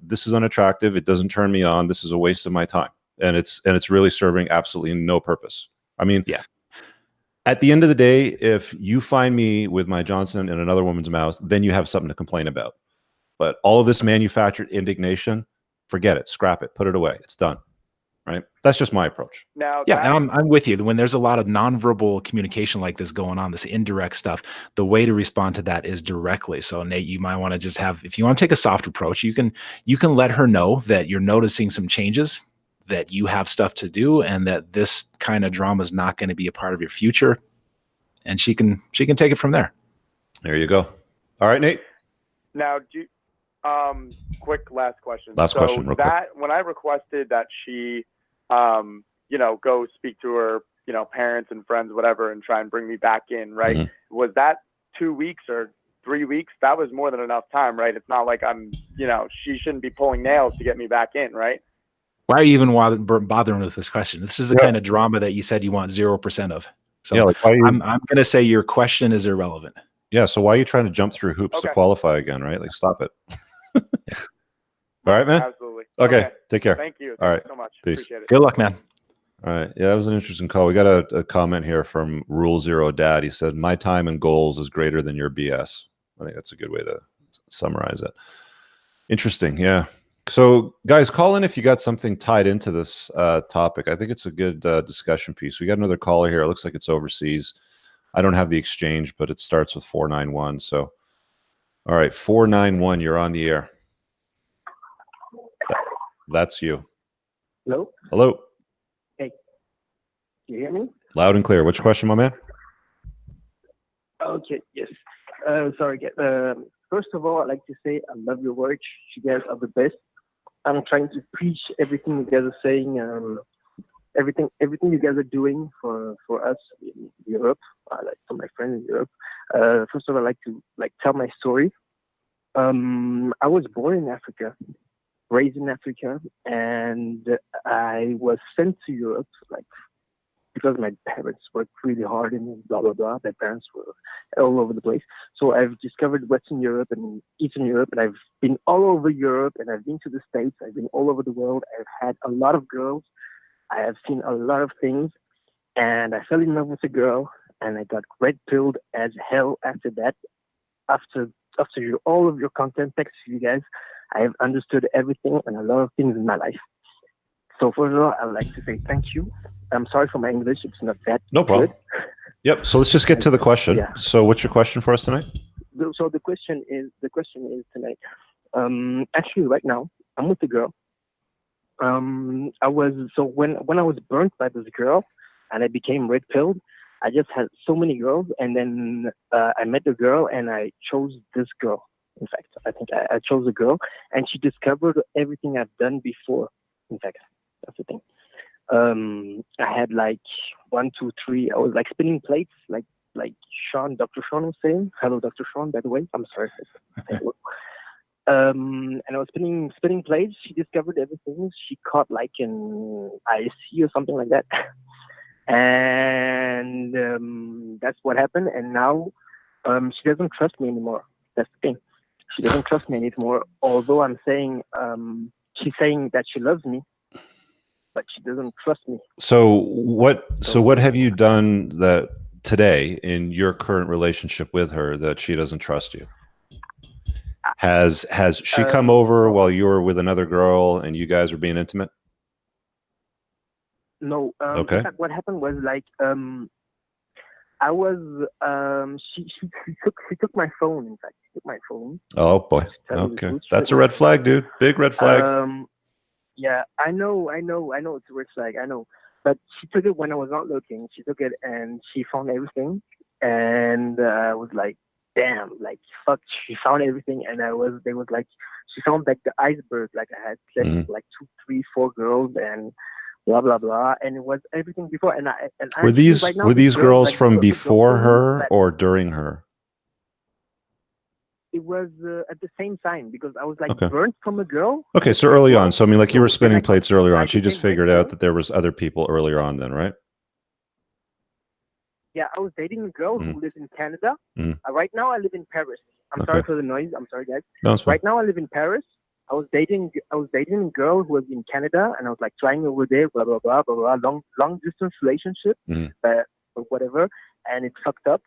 This is unattractive. It doesn't turn me on. This is a waste of my time. And it's really serving absolutely no purpose. I mean, yeah. At the end of the day, if you find me with my Johnson in another woman's mouth, then you have something to complain about. But all of this manufactured indignation, forget it, scrap it, put it away. It's done. Right? That's just my approach. Now, yeah, and I'm with you. When there's a lot of nonverbal communication like this going on, this indirect stuff, the way to respond to that is directly. So, Nate, you might want to just if you want to take a soft approach, you can let her know that you're noticing some changes, that you have stuff to do, and that this kind of drama is not going to be a part of your future. And she can take it from there. There you go. All right, Nate. Now, quick last question. Last question, real quick. When I requested that she, go speak to her, parents and friends, whatever, and try and bring me back in, right? Mm-hmm. Was that 2 weeks or 3 weeks? That was more than enough time, right? It's not like she shouldn't be pulling nails to get me back in, right? Why are you even bothering with this question? This is the kind of drama that you said you want 0% of. So yeah, I'm going to say your question is irrelevant. Yeah. So why are you trying to jump through hoops to qualify again, right? Like, stop it. Yeah. All right, man. Absolutely. Okay. Take care. Thank you. All right. So much. Peace. Appreciate it. Good luck, man. All right. Yeah, that was an interesting call. We got a comment here from Rule Zero Dad. He said, "My time and goals is greater than your BS." I think that's a good way to summarize it. Interesting. Yeah. So, guys, call in if you got something tied into this topic. I think it's a good discussion piece. We got another caller here. It looks like it's overseas. I don't have the exchange, but it starts with 491. So, all right, 491, you're on the air. That's you. Hello? Hello. Hey, you hear me? Loud and clear. What's your question, my man? Okay, yes. Sorry. First of all, I'd like to say I love your work. You guys are the best. I'm trying to preach everything you guys are saying, everything you guys are doing for us in Europe, like for my friends in Europe. First of all, I'd like to tell my story. I was born in Africa, raised in Africa, and I was sent to Europe because my parents worked really hard and blah, blah, blah. Their parents were all over the place. So I've discovered Western Europe and Eastern Europe, and I've been all over Europe, and I've been to the States. I've been all over the world. I've had a lot of girls. I have seen a lot of things, and I fell in love with a girl, and I got red-pilled as hell after that. After all of your content, thanks to you guys, I have understood everything and a lot of things in my life. So first of all, I'd like to say thank you. I'm sorry for my English. It's not that No problem. good. Yep. So let's just get to the question. Yeah. So what's your question for us tonight? So the question is tonight. Actually, right now, I'm with a girl. When I was burnt by this girl, and I became red-pilled, I just had so many girls, and then I met a girl, and I chose this girl. In fact, I think I chose a girl, and she discovered everything I've done before. In fact, that's the thing. I had 1, 2, 3. I was spinning plates, like Dr. Sean was saying. Hello, Dr. Sean, by the way. I'm sorry. And I was spinning plates. She discovered everything. She caught an IC or something like that. And that's what happened. And now she doesn't trust me anymore. That's the thing. She doesn't trust me anymore. Although I'm saying, she's saying that she loves me, but she doesn't trust me. So what have you done that today in your current relationship with her that she doesn't trust you? Has she come over while you were with another girl and you guys were being intimate? No. Okay. In fact, what happened was I was she took my phone. In fact, she took my phone. Oh boy. Okay, that's a red flag, dude. Big red flag. Yeah, I know. It's a red flag. I know. but she took it when I was not looking. She took it and she found everything. And I was like, damn, like, fuck, she found everything. And they was like, she found like the iceberg, like I had slept with like 2, 3, 4 girls and blah, blah, blah. And it was everything before. And Were these, right now, were these girls like, from the girl before for me, her but or during her? it was at the same time because I was like Okay. burnt from a girl. Okay, so early on. So I mean, like you were So spinning then I plates earlier on. She just became figured out lesbian. that there was other people earlier on then, right? Yeah, I was dating a girl who lives in Canada. Mm. Right now, I live in Paris. I'm sorry for the noise. I'm sorry, guys. No, it's fine. Right now, I live in Paris. I was dating a girl who was in Canada, and I was like trying over there, blah blah blah blah blah, long distance relationship, or whatever, and it fucked up.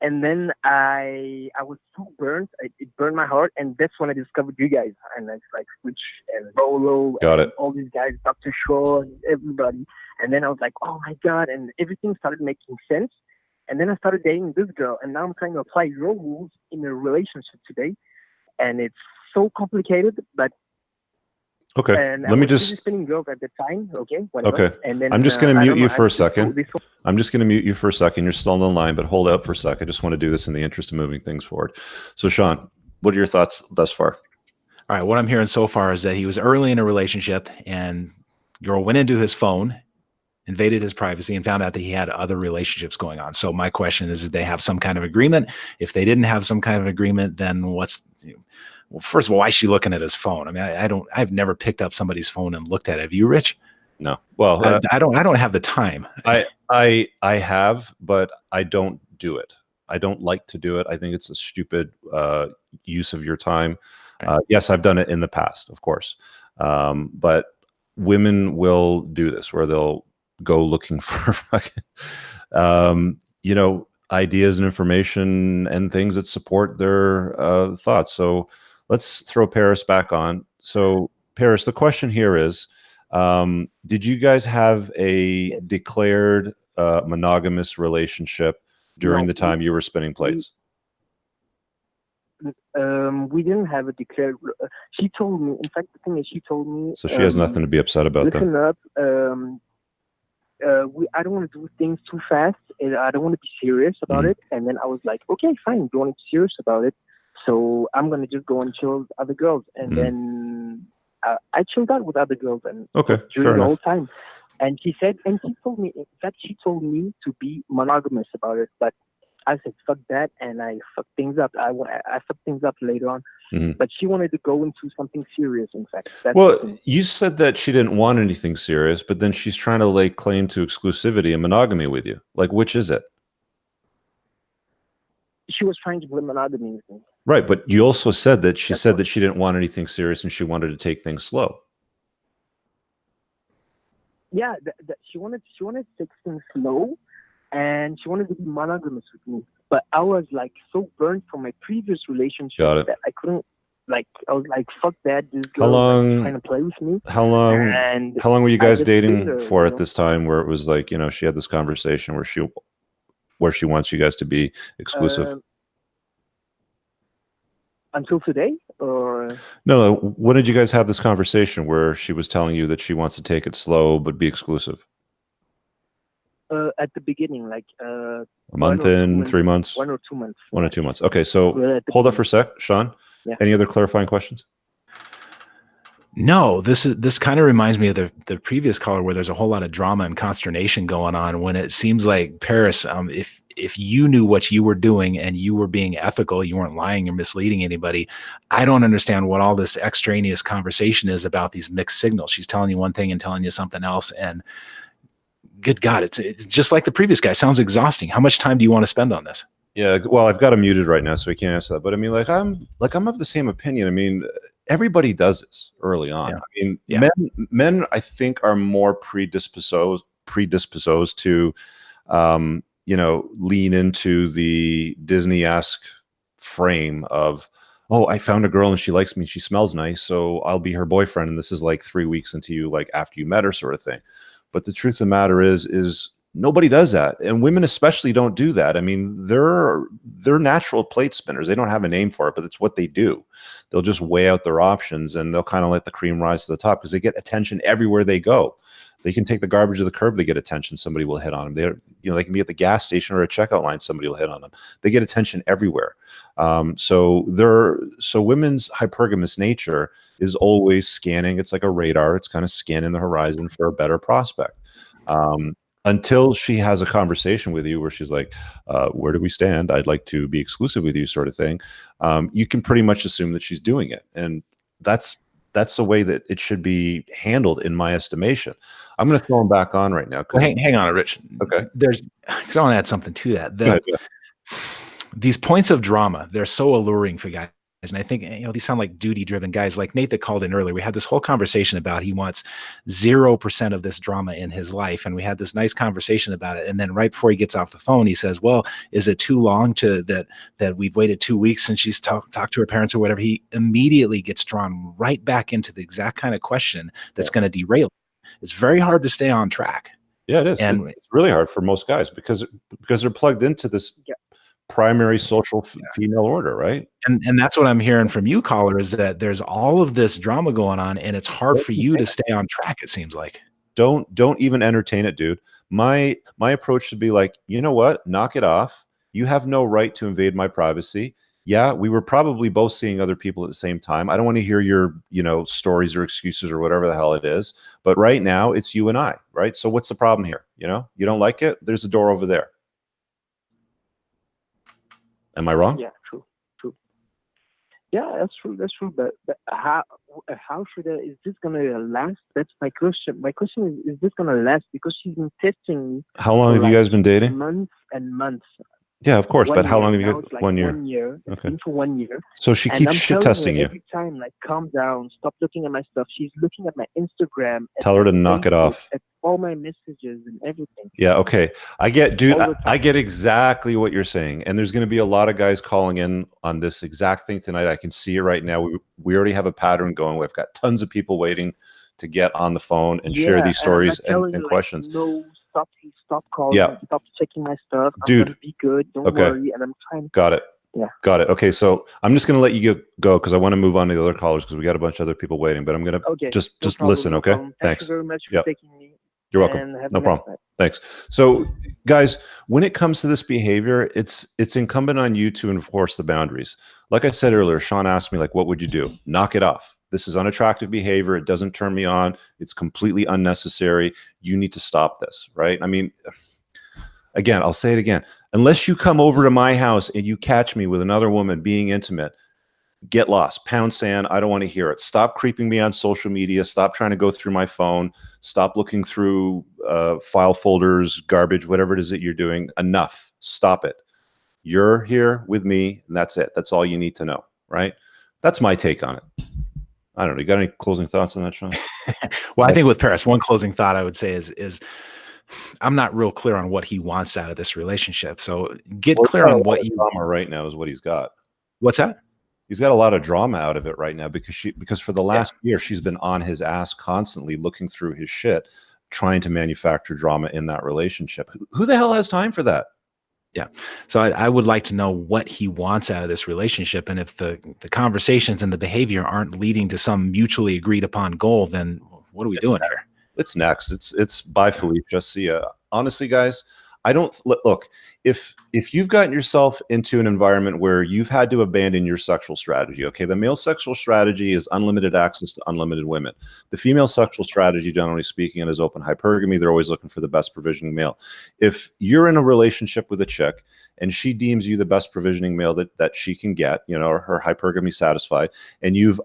And then I was too burnt. It burned my heart, and that's when I discovered you guys, and it's like Switch and Rolo, Got and it. all these guys, Dr. Shaw, and everybody. And then I was like, oh my god, and everything started making sense. And then I started dating this girl, and now I'm trying to apply your rules in a relationship today, and it's so complicated. But Okay, and let me I was just. really spinning girls at the time. Okay, whatever. Okay, And then I'm just going to I mute don't you know, for a so second. this one- I'm just going to mute you for a second. You're still on the line, but hold out for a sec. I just want to do this in the interest of moving things forward. So, Sean, what are your thoughts thus far? All right, what I'm hearing so far is that he was early in a relationship, and girl went into his phone, invaded his privacy, and found out that he had other relationships going on. So my question is, did they have some kind of agreement? If they didn't have some kind of agreement, then what's, well, first of all, why is she looking at his phone? I mean, I've never picked up somebody's phone and looked at it. Have you, Rich? No. Well, I don't have the time. I have, but I don't do it. I don't like to do it. I think it's a stupid use of your time. Right. Yes, I've done it in the past, of course. But women will do this where they'll go looking for fucking, ideas and information and things that support their thoughts. So let's throw Ferriss back on. So Ferriss, the question here is, did you guys have a declared monogamous relationship during the time you were spinning plates? We didn't have a declared. She told me. In fact, the thing is, she told me. So she has nothing to be upset about. Listen up. I don't want to do things too fast, and I don't want to be serious about it. And then I was like, okay, fine, don't want to be serious about it. So I'm gonna just go and chill with other girls. And then I chilled out with other girls, and during the whole time. And she said, and she told me, in fact, she told me to be monogamous about it, but I said, fuck that, and I fucked things up. I fucked things up later on. But she wanted to go into something serious, in fact. Well, you said that she didn't want anything serious, but then she's trying to lay claim to exclusivity and monogamy with you. Like, which is it? She was trying to blame monogamy with me. Right, but you also said that she said that she didn't want anything serious and she wanted to take things slow. Yeah, she wanted to take things slow. And she wanted to be monogamous with me. But I was like so burnt from my previous relationship that I couldn't, like, I was like, fuck that. This girl was trying to play with me. How long were you guys dating for at this time where it was like, she had this conversation where she wants you guys to be exclusive? Until today? Or no, when did you guys have this conversation where she was telling you that she wants to take it slow but be exclusive? At the beginning, like a month in, 3 months, 1 or 2 months. 1 or 2 months. Okay, so hold up for a sec, Sean. Yeah. Any other clarifying questions? No, this kind of reminds me of the previous caller where there's a whole lot of drama and consternation going on when it seems like Ferriss, if you knew what you were doing and you were being ethical, you weren't lying or misleading anybody. I don't understand what all this extraneous conversation is about these mixed signals. She's telling you one thing and telling you something else, and good God, it's just like the previous guy. Sounds exhausting. How much time do you want to spend on this? Yeah, well, I've got him muted right now, so he can't answer that. But I mean, I'm of the same opinion. I mean, everybody does this early on. Yeah. I mean, men, I think, are more predisposed to, lean into the Disney-esque frame of, oh, I found a girl and she likes me, she smells nice, so I'll be her boyfriend. And this is like 3 weeks into you, like after you met her, sort of thing. But the truth of the matter is nobody does that, and women especially don't do that. I mean, they're natural plate spinners. They don't have a name for it, but it's what they do. They'll just weigh out their options, and they'll kind of let the cream rise to the top because they get attention everywhere they go. They can take the garbage to the curb. They get attention. Somebody will hit on them. They can be at the gas station or a checkout line. Somebody will hit on them. They get attention everywhere. So women's hypergamous nature is always scanning. It's like a radar. It's kind of scanning the horizon for a better prospect. Until she has a conversation with you where she's like, where do we stand? I'd like to be exclusive with you, sort of thing. You can pretty much assume that she's doing it. And that's the way that it should be handled, in my estimation. I'm going to throw him back on right now. Well, hang on, Rich. Okay. Because I want to add something to that. These points of drama, they're so alluring for guys. And I think, these sound like duty-driven guys. Like Nate that called in earlier, we had this whole conversation about he wants 0% of this drama in his life. And we had this nice conversation about it. And then right before he gets off the phone, he says, well, is it too long that we've waited 2 weeks since she's talked to her parents or whatever? He immediately gets drawn right back into the exact kind of question that's going to derail. It's very hard to stay on track. Yeah, it is. And it's really hard for most guys because they're plugged into this primary social female order, right? And that's what I'm hearing from you, caller, is that there's all of this drama going on, and it's hard for you to stay on track, it seems like. Don't even entertain it, dude. My approach should be like, you know what? Knock it off. You have no right to invade my privacy. Yeah, we were probably both seeing other people at the same time. I don't want to hear your, stories or excuses or whatever the hell it is. But right now, it's you and I, right? So what's the problem here? You don't like it? There's a door over there. Am I wrong? Yeah, true. Yeah, that's true. But how is this gonna last? That's my question. My question is this gonna last? Because she's been testing me. How long have you guys been dating? Months and months. Yeah, of course. But how long have you got? 1 year. 1 year. It's been for 1 year. So she keeps shit testing you. Every time, like, calm down, stop looking at my stuff. She's looking at my Instagram. Tell her to knock it off. At all my messages and everything. Yeah, okay. I get exactly what you're saying. And there's going to be a lot of guys calling in on this exact thing tonight. I can see it right now. We already have a pattern going. We've got tons of people waiting to get on the phone and share these stories and questions. No, stop calling. Yeah. Stop checking my stuff. Dude, be good. Don't worry. And I'm trying. Got it. Yeah. Got it. Okay, so I'm just going to let you go because I want to move on to the other callers because we got a bunch of other people waiting. But I'm going to just listen, okay? Thanks. Thank you very much for taking me. You're welcome. No problem. Thanks. So, guys, when it comes to this behavior, it's incumbent on you to enforce the boundaries. Like I said earlier, Sean asked me, like, what would you do? Knock it off. This is unattractive behavior. It doesn't turn me on. It's completely unnecessary. You need to stop this, right? I mean, again, I'll say it again. Unless you come over to my house and you catch me with another woman being intimate, get lost. Pound sand. I don't want to hear it. Stop creeping me on social media. Stop trying to go through my phone. Stop looking through file folders, garbage, whatever it is that you're doing. Enough. Stop it. You're here with me, and that's it. That's all you need to know, right? That's my take on it. I don't know. You got any closing thoughts on that, Sean? Well, I think with Ferriss, one closing thought I would say is I'm not real clear on what he wants out of this relationship. So get clear on what you drama right now is what he's got. What's that? He's got a lot of drama out of it right now because for the last year she's been on his ass constantly looking through his shit, trying to manufacture drama in that relationship. Who the hell has time for that? Yeah. So I would like to know what he wants out of this relationship. And if the conversations and the behavior aren't leading to some mutually agreed upon goal, then what are we doing here? It's next. It's bye, Felicia. See ya. Honestly, guys, I don't look, if you've gotten yourself into an environment where you've had to abandon your sexual strategy, okay, the male sexual strategy is unlimited access to unlimited women. The female sexual strategy, generally speaking, is open hypergamy. They're always looking for the best provisioning male. If you're in a relationship with a chick and she deems you the best provisioning male that she can get, her hypergamy satisfied, and you've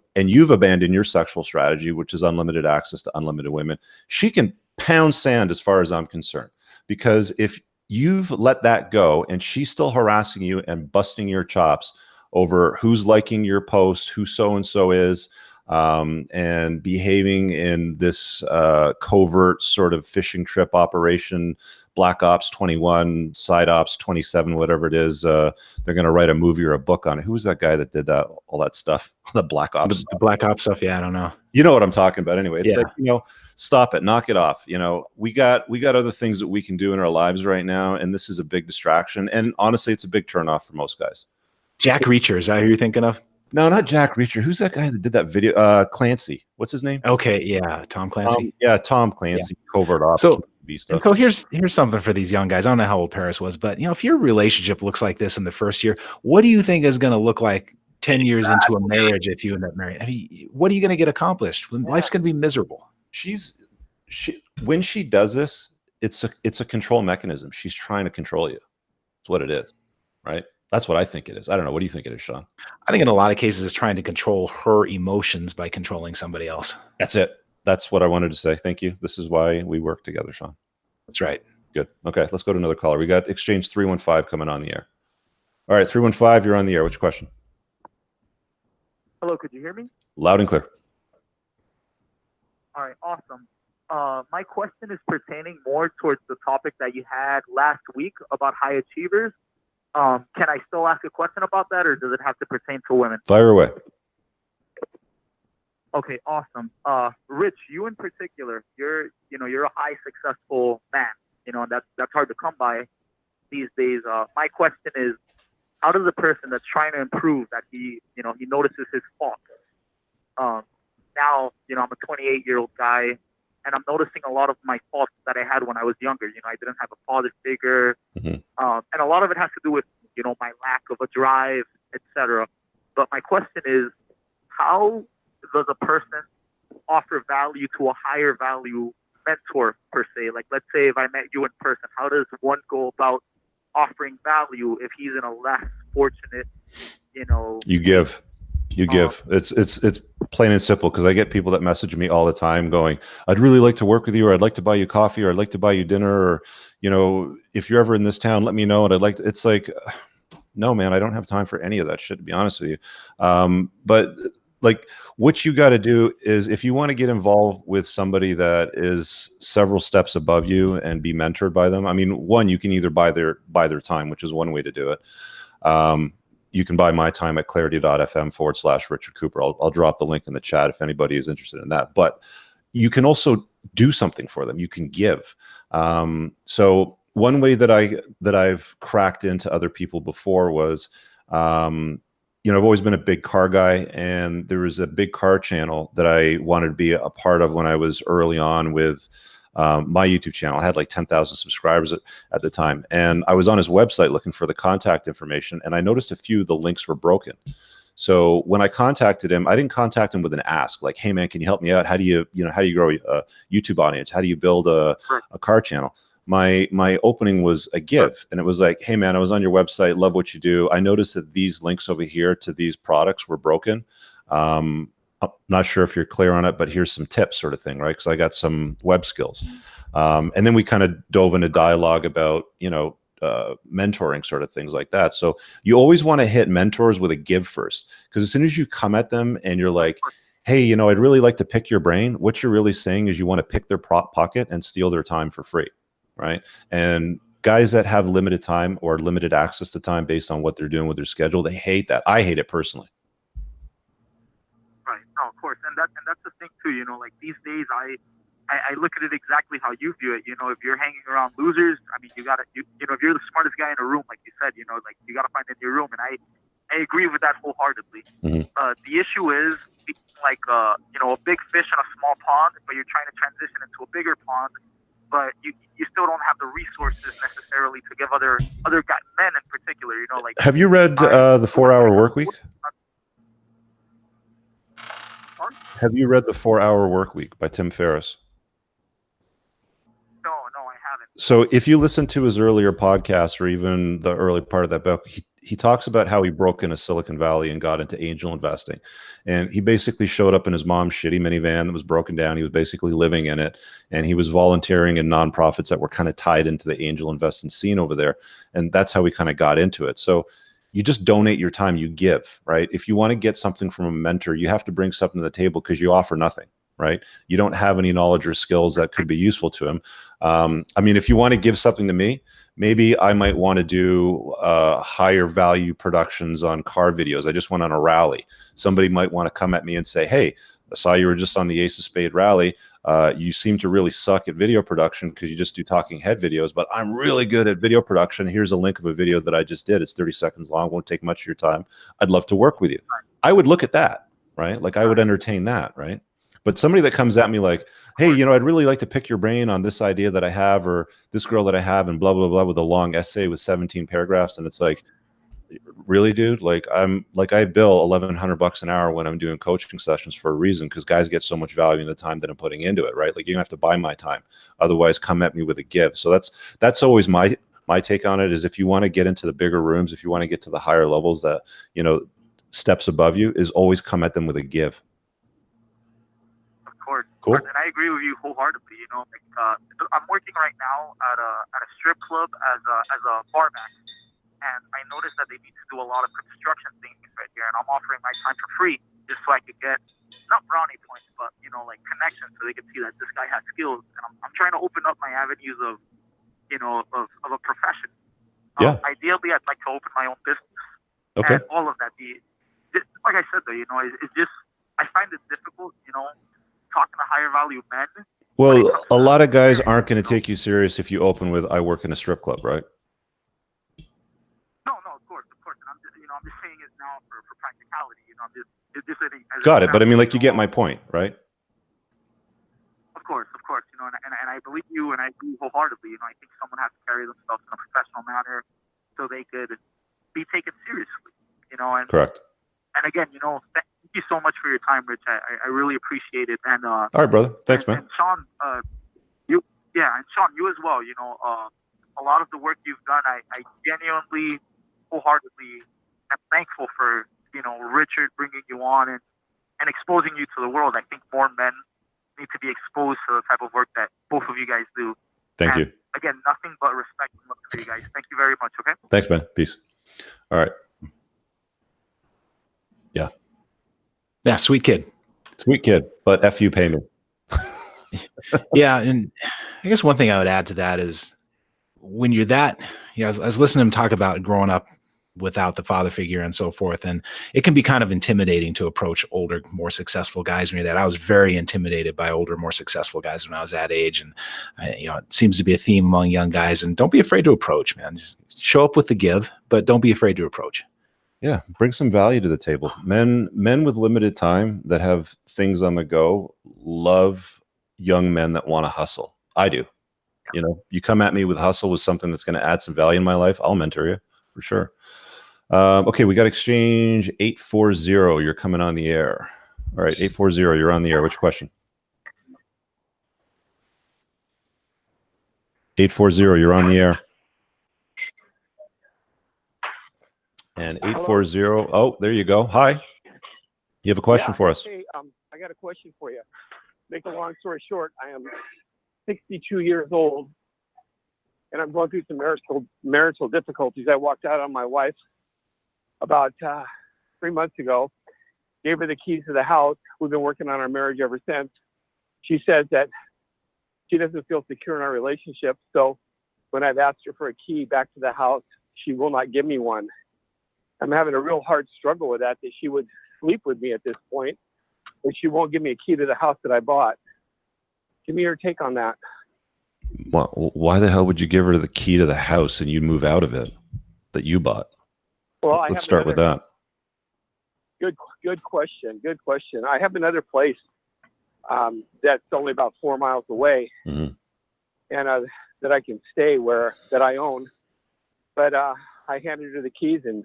abandoned your sexual strategy, which is unlimited access to unlimited women, she can pound sand as far as I'm concerned. Because if you've let that go and she's still harassing you and busting your chops over who's liking your post, who so-and-so is, and behaving in this covert sort of fishing trip operation, Black Ops 21, Side Ops 27, whatever it is, they're going to write a movie or a book on it. Who was that guy that did that, all that stuff? The Black Ops. The Black Ops stuff, yeah, I don't know. You know what I'm talking about anyway. It's like, stop it, knock it off. We got other things that we can do in our lives right now, and this is a big distraction. And honestly, it's a big turnoff for most guys. Jack Reacher, is that who you're thinking of? No, not Jack Reacher. Who's that guy that did that video? Clancy. What's his name? Okay, yeah, Tom Clancy. Yeah, Tom Clancy. Covert Ops. So, stuff. and so here's something for these young guys. I don't know how old Ferriss was, but if your relationship looks like this in the first year, what do you think is going to look like 10 years into a marriage if you end up married? I mean, what are you going to get accomplished when life's going to be miserable? When she does this, it's a control mechanism. She's trying to control you. That's what it is, right? That's what I think it is. I don't know. What do you think it is, Sean? I think in a lot of cases it's trying to control her emotions by controlling somebody else. That's it. That's what I wanted to say. Thank you. This is why we work together, Sean. That's right. Good. Okay, let's go to another caller. We got Exchange 315 coming on the air. All right, 315, you're on the air. What's your question? Hello, could you hear me? Loud and clear. All right, awesome. My question is pertaining more towards the topic that you had last week about high achievers. Can I still ask a question about that, or does it have to pertain to women? Fire away. Okay, awesome. Rich, you in particular, you're a high successful man, and that's hard to come by these days. My question is, how does a person that's trying to improve that he notices his faults? Now, I'm a 28-year-old guy, and I'm noticing a lot of my faults that I had when I was younger. I didn't have a father figure, and a lot of it has to do with, my lack of a drive, etc. But my question is, how does a person offer value to a higher value mentor, per se? Like, let's say if I met you in person, how does one go about offering value if he's in a less fortunate, You give. It's plain and simple, because I get people that message me all the time going, I'd really like to work with you, or I'd like to buy you coffee, or I'd like to buy you dinner, or if you're ever in this town, let me know. And it's like, no, man, I don't have time for any of that shit, to be honest with you. But like, what you got to do is, if you want to get involved with somebody that is several steps above you and be mentored by them, I mean, one, you can either buy their time, which is one way to do it. You can buy my time at clarity.fm/Richard Cooper. I'll drop the link in the chat if anybody is interested in that. But you can also do something for them. You can give. So one way that I've cracked into other people before was, I've always been a big car guy, and there was a big car channel that I wanted to be a part of when I was early on with my YouTube channel. I had like 10,000 subscribers at the time, and I was on his website looking for the contact information, and I noticed a few of the links were broken. So when I contacted him, I didn't contact him with an ask like, hey man, can you help me out? How do you grow a YouTube audience? How do you build a car channel? My opening was a give, and it was like, hey man, I was on your website, love what you do. I noticed that these links over here to these products were broken. I'm not sure if you're clear on it, but here's some tips, sort of thing, right? Because I got some web skills. And then we kind of dove into dialogue about, mentoring, sort of things like that. So you always want to hit mentors with a give first, because as soon as you come at them and you're like, hey, I'd really like to pick your brain, what you're really saying is you want to pick their pocket and steal their time for free, right? And guys that have limited time or limited access to time based on what they're doing with their schedule, they hate that. I hate it personally. Right. No, of course. And that's the thing too, like these days I look at it exactly how you view it. If you're hanging around losers, I mean, if you're the smartest guy in a room, like you said, like you got to find it in your room. And I agree with that wholeheartedly. The issue is like, a big fish in a small pond, but you're trying to transition into a bigger pond, but you still don't have the resources necessarily to give other men in particular, like. Have you read The 4-Hour Workweek? Have you read The 4-Hour Workweek by Tim Ferriss? No, I haven't. So if you listen to his earlier podcast, or even the early part of that book, he talks about how he broke into Silicon Valley and got into angel investing. And he basically showed up in his mom's shitty minivan that was broken down. He was basically living in it, and he was volunteering in nonprofits that were kind of tied into the angel investing scene over there. And that's how we kind of got into it. So you just donate your time, you give, right? If you want to get something from a mentor, you have to bring something to the table, because you offer nothing, right? You don't have any knowledge or skills that could be useful to him. I mean, if you want to give something to me, maybe I might want to do higher value productions on car videos. I just went on a rally. Somebody might want to come at me and say, hey, I saw you were just on the Ace of Spade rally. You seem to really suck at video production because you just do talking head videos, but I'm really good at video production. Here's a link of a video that I just did. It's 30 seconds long. Won't take much of your time. I'd love to work with you. I would look at that, right? Like I would entertain that, right? But somebody that comes at me like, hey, you know, I'd really like to pick your brain on this idea that I have, or this girl that I have, and blah, blah, blah, with a long essay with 17 paragraphs. And it's like, really, dude? Like I bill $1,100 an hour when I'm doing coaching sessions for a reason, because guys get so much value in the time that I'm putting into it, right? Like you have to buy my time. Otherwise, come at me with a give. So that's always my take on it, is if you want to get into the bigger rooms, if you want to get to the higher levels that, you know, steps above you, is always come at them with a give. Of course. Cool. And I agree with you wholeheartedly. You know, like, I'm working right now at a strip club as a barback. And I noticed that they need to do a lot of construction things right here, and I'm offering my time for free just so I could get, not brownie points, but, you know, like connections, so they can see that this guy has skills. And I'm trying to open up my avenues of, you know, of a profession. Yeah. Ideally, I'd like to open my own business. Okay. And all of that. Like I said, though, you know, it's just, I find it difficult, you know, talking to higher value men. Well, a lot of guys aren't going to take you serious if you open with, I work in a strip club, right? No, of course. And I'm just, you know, I'm just saying it now for practicality. You know, I'm just Got it. But I mean, like, you get my point, right? Of course. You know, and I believe you, and I agree wholeheartedly. You know, I think someone has to carry themselves in a professional manner so they could be taken seriously. You know, and correct. And again, you know, thank you so much for your time, Rich. I really appreciate it. And all right, brother. Thanks, man. And Sean, and Sean, you as well. You know, a lot of the work you've done, I genuinely, wholeheartedly am thankful for, you know, Richard bringing you on and exposing you to the world. I think more men need to be exposed to the type of work that both of you guys do. Thank you. Again, nothing but respect and love for you guys. Thank you very much. Okay. Thanks, man. Peace. All right. Yeah. Yeah. Sweet kid. But F you, pay me. Yeah. And I guess one thing I would add to that is when you're that, you know, I was listening to him talk about growing up without the father figure and so forth. And it can be kind of intimidating to approach older, more successful guys when you're that. I was very intimidated by older, more successful guys when I was that age. And, you know, it seems to be a theme among young guys. And don't be afraid to approach, man. Just show up with the give, but don't be afraid to approach. Yeah. Bring some value to the table. Men with limited time that have things on the go love young men that want to hustle. I do. You know, you come at me with hustle, with something that's going to add some value in my life, I'll mentor you for sure. Okay, we got exchange 840. You're coming on the air. All right, 840, you're on the air. Which question? 840, you're on the air. And 840, oh, there you go. Hi. You have a question for us? Hey, I got a question for you. Make a long story short, I am 62 years old, and I'm going through some marital difficulties. I walked out on my wife about 3 months ago, gave her the keys to the house. We've been working on our marriage ever since. She says that she doesn't feel secure in our relationship. So when I've asked her for a key back to the house, she will not give me one. I'm having a real hard struggle with that she would sleep with me at this point, but she won't give me a key to the house that I bought. Give me your take on that. Well, why the hell would you give her the key to the house and you move out of it that you bought? Well, let's start with that. Good question. I have another place that's only about 4 miles away, and that I can stay that I own. But I handed her the keys, and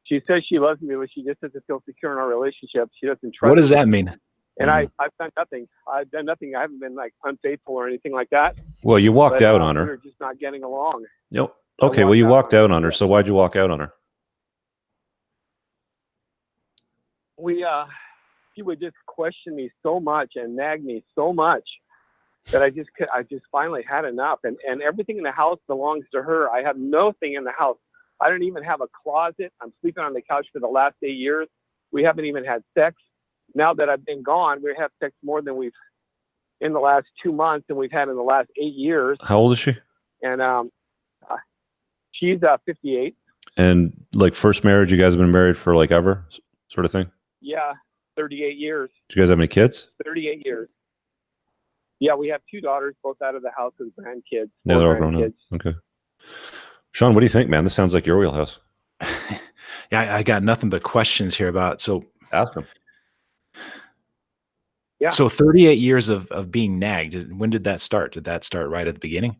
she says she loves me, but she just doesn't feel secure in our relationship. She doesn't trust. What does that mean? And I've done nothing. I haven't been like unfaithful or anything like that. Well, you walked out on her. We're just not getting along. Yep. Okay. Well, you walked out on her. So why'd you walk out on her? She would just question me so much and nag me so much that I just finally had enough. And everything in the house belongs to her. I have nothing in the house. I don't even have a closet. I'm sleeping on the couch for the last 8 years. We haven't even had sex. Now that I've been gone, we have sex more than we've in the last 2 months than we've had in the last 8 years. How old is she? And she's 58. And like first marriage, you guys have been married for like ever, sort of thing? Yeah, 38 years. Do you guys have any kids? 38 years. Yeah, we have 2 daughters, both out of the house with grandkids. Yeah, they're all grown up. Okay. Sean, what do you think, man? This sounds like your wheelhouse. Yeah, I got nothing but questions here about. So Ask them. Yeah. So 38 years of being nagged. When did that start? Did that start right at the beginning?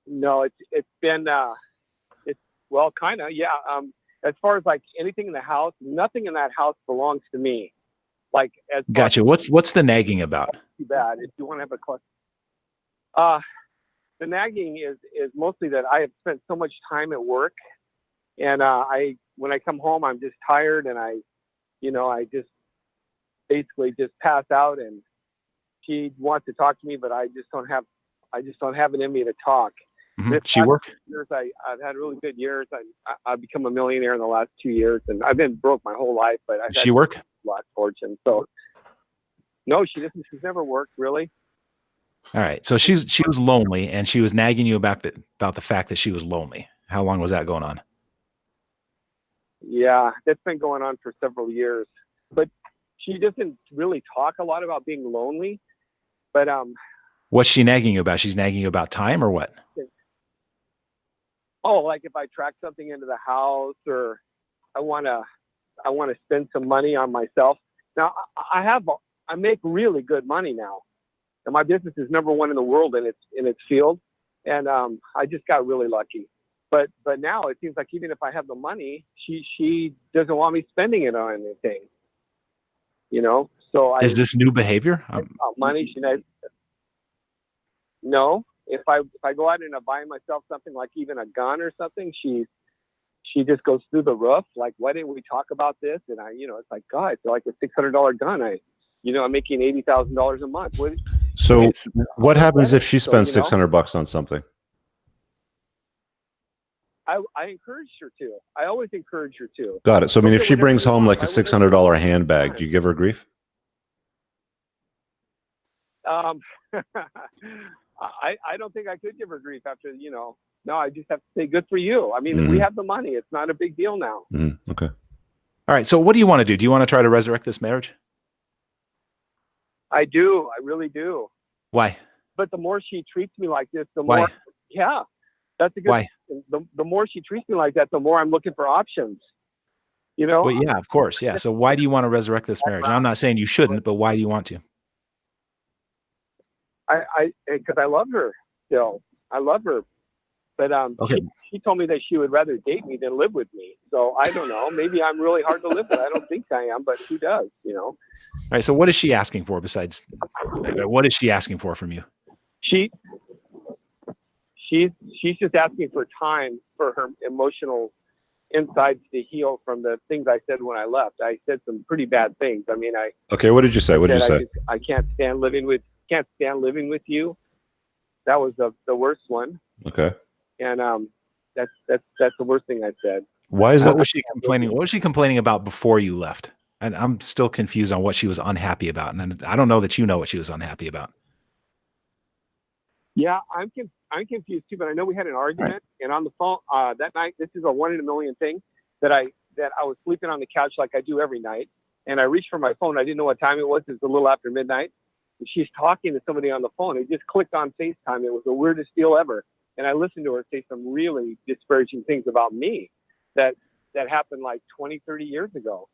No, it's been well, kind of, yeah. As far as like anything in the house, nothing in that house belongs to me. Like as far Gotcha. What's the nagging about? too bad if you want to have a question. The nagging is mostly that I have spent so much time at work, and when I come home I'm just tired, and I just basically just pass out, and she wants to talk to me, but I just don't have it in me to talk. She work? Years I've had really good years. I've become a millionaire in the last 2 years, and I've been broke my whole life. But I've She work? A lot of fortune. So no, she doesn't. She's never worked really. All right. So she was lonely, and she was nagging you about the fact that she was lonely. How long was that going on? Yeah, that's been going on for several years. But she doesn't really talk a lot about being lonely. But what's she nagging you about? She's nagging you about time or what? Oh, like if I track something into the house, or I want to spend some money on myself. Now I make really good money now, and my business is number one in the world in its field, and I just got really lucky. But now it seems like even if I have the money, she doesn't want me spending it on anything. So is this new behavior? Money? No. If I go out and I buy myself something like even a gun or something, she just goes through the roof. Like, why didn't we talk about this? And it's like, God, it's like a $600 gun. I'm making $80,000 a month. So what happens if she spends $600 on something? I encourage her to. I always encourage her to. Got it. So I mean, if she brings home like a $600 handbag, do you give her grief? I don't think I could give her grief after, no, I just have to say good for you. I mean, we have the money. It's not a big deal now. Okay. All right. So what do you want to do? Do you want to try to resurrect this marriage? I do. I really do. Why? But the more she treats me like this, the Why? more, yeah, that's a good, why? The more she treats me like that, the more I'm looking for options, Well, yeah, of course. Yeah. So why do you want to resurrect this marriage? And I'm not saying you shouldn't, but why do you want to? Because I love her still. I love her. But okay. she told me that she would rather date me than live with me. So I don't know. Maybe I'm really hard to live with. I don't think I am, but who does, All right. So what is she asking for besides, what is she asking for from you? She's just asking for time for her emotional insides to heal from the things I said when I left. I said some pretty bad things. I mean, Okay, what did you say? What did you say? I can't stand living with you. That was the worst one. Okay. And that's the worst thing I said. Why is that? What was she complaining? What was she complaining about before you left? And I'm still confused on what she was unhappy about. And I don't know that you know what she was unhappy about. Yeah, I'm confused too. But I know we had an argument, and on the phone that night. This is a 1 in a million thing that I was sleeping on the couch like I do every night, and I reached for my phone. I didn't know what time it was. It was a little after midnight. And she's talking to somebody on the phone. It just clicked on FaceTime. It was the weirdest deal ever. And I listened to her say some really disparaging things about me that happened like 20, 30 years ago.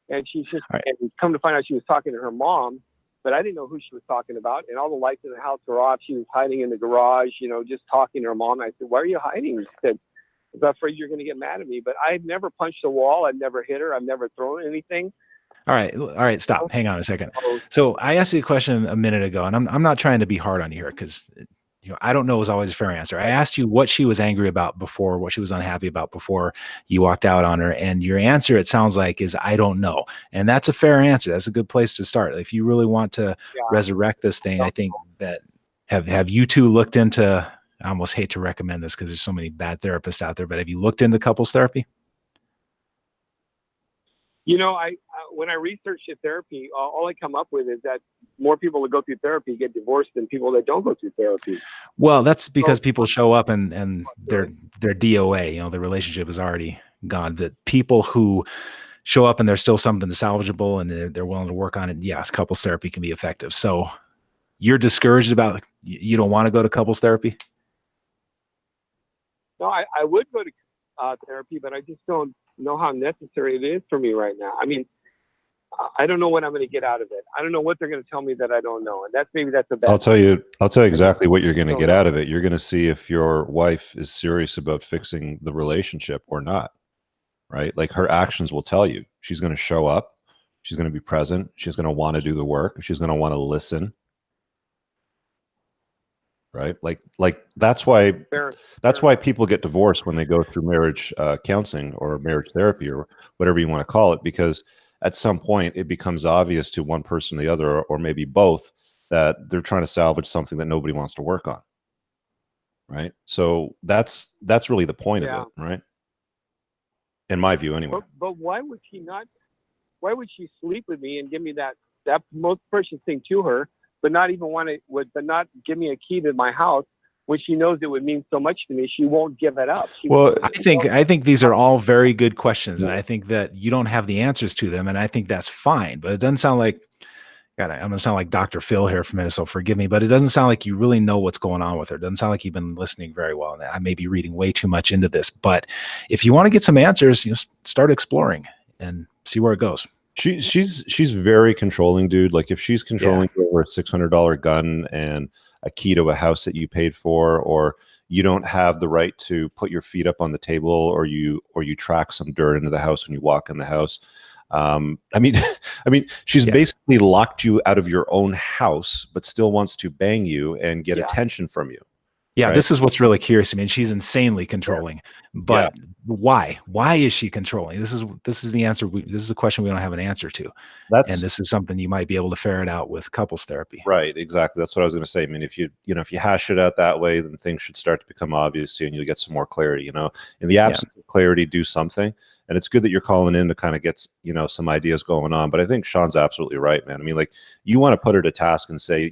And she's just, and come to find out she was talking to her mom, but I didn't know who she was talking about. And all the lights in the house were off. She was hiding in the garage, just talking to her mom. I said, why are you hiding? She said, I was afraid you're going to get mad at me. But I've never punched a wall. I've never hit her. I've never thrown anything. All right. Stop. Hang on a second. So I asked you a question a minute ago, and I'm not trying to be hard on you here because I don't know is always a fair answer. I asked you what she was angry about before, what she was unhappy about before you walked out on her, and your answer, it sounds like, is I don't know, and that's a fair answer. That's a good place to start. If you really want to resurrect this thing, I think that have you two looked into? I almost hate to recommend this because there's so many bad therapists out there, but have you looked into couples therapy? When I researched therapy, all I come up with is that more people that go through therapy get divorced than people that don't go through therapy. Well, that's because people show up and they're DOA, the relationship is already gone. That people who show up and there's still something salvageable and they're willing to work on it. Yes, couples therapy can be effective. So you're discouraged about, you don't want to go to couples therapy? No, I would go to therapy, but I just don't know how necessary it is for me right now. I mean, I don't know what I'm going to get out of it. I don't know what they're going to tell me that I don't know, and maybe that's a bad. I'll tell you exactly what you're going to get out of it. You're going to see if your wife is serious about fixing the relationship or not, right? Like her actions will tell you. She's going to show up. She's going to be present. She's going to want to do the work. She's going to want to listen. Right? Like that's why people get divorced when they go through marriage counseling or marriage therapy or whatever you want to call it, because at some point it becomes obvious to one person or the other, or maybe both, that they're trying to salvage something that nobody wants to work on. Right? So that's really the point of it, right? In my view, anyway. But why would she not? Why would she sleep with me and give me that most precious thing to her, but not even but not give me a key to my house when she knows it would mean so much to me? She won't give it up. I think these are all very good questions, and I think that you don't have the answers to them, and I think that's fine. But it doesn't sound like, God, I'm gonna sound like Dr. Phil here from Minnesota. Forgive me, but it doesn't sound like you really know what's going on with her. It doesn't sound like you've been listening very well, and I may be reading way too much into this. But if you want to get some answers, start exploring and see where it goes. She's very controlling, dude. Like if she's controlling you over a $600 gun and a key to a house that you paid for, or you don't have the right to put your feet up on the table, or you track some dirt into the house when you walk in the house. I mean, she's basically locked you out of your own house, but still wants to bang you and get attention from you. Yeah, right? This is what's really curious. I mean, she's insanely controlling, but why? Why is she controlling? This is the answer. This is a question we don't have an answer to. And this is something you might be able to ferret out with couples therapy. Right. Exactly. That's what I was going to say. I mean, if you hash it out that way, then things should start to become obvious to you and you'll get some more clarity. In the absence of clarity, do something. And it's good that you're calling in to kind of get, some ideas going on. But I think Sean's absolutely right, man. I mean, like, you want to put her to task and say,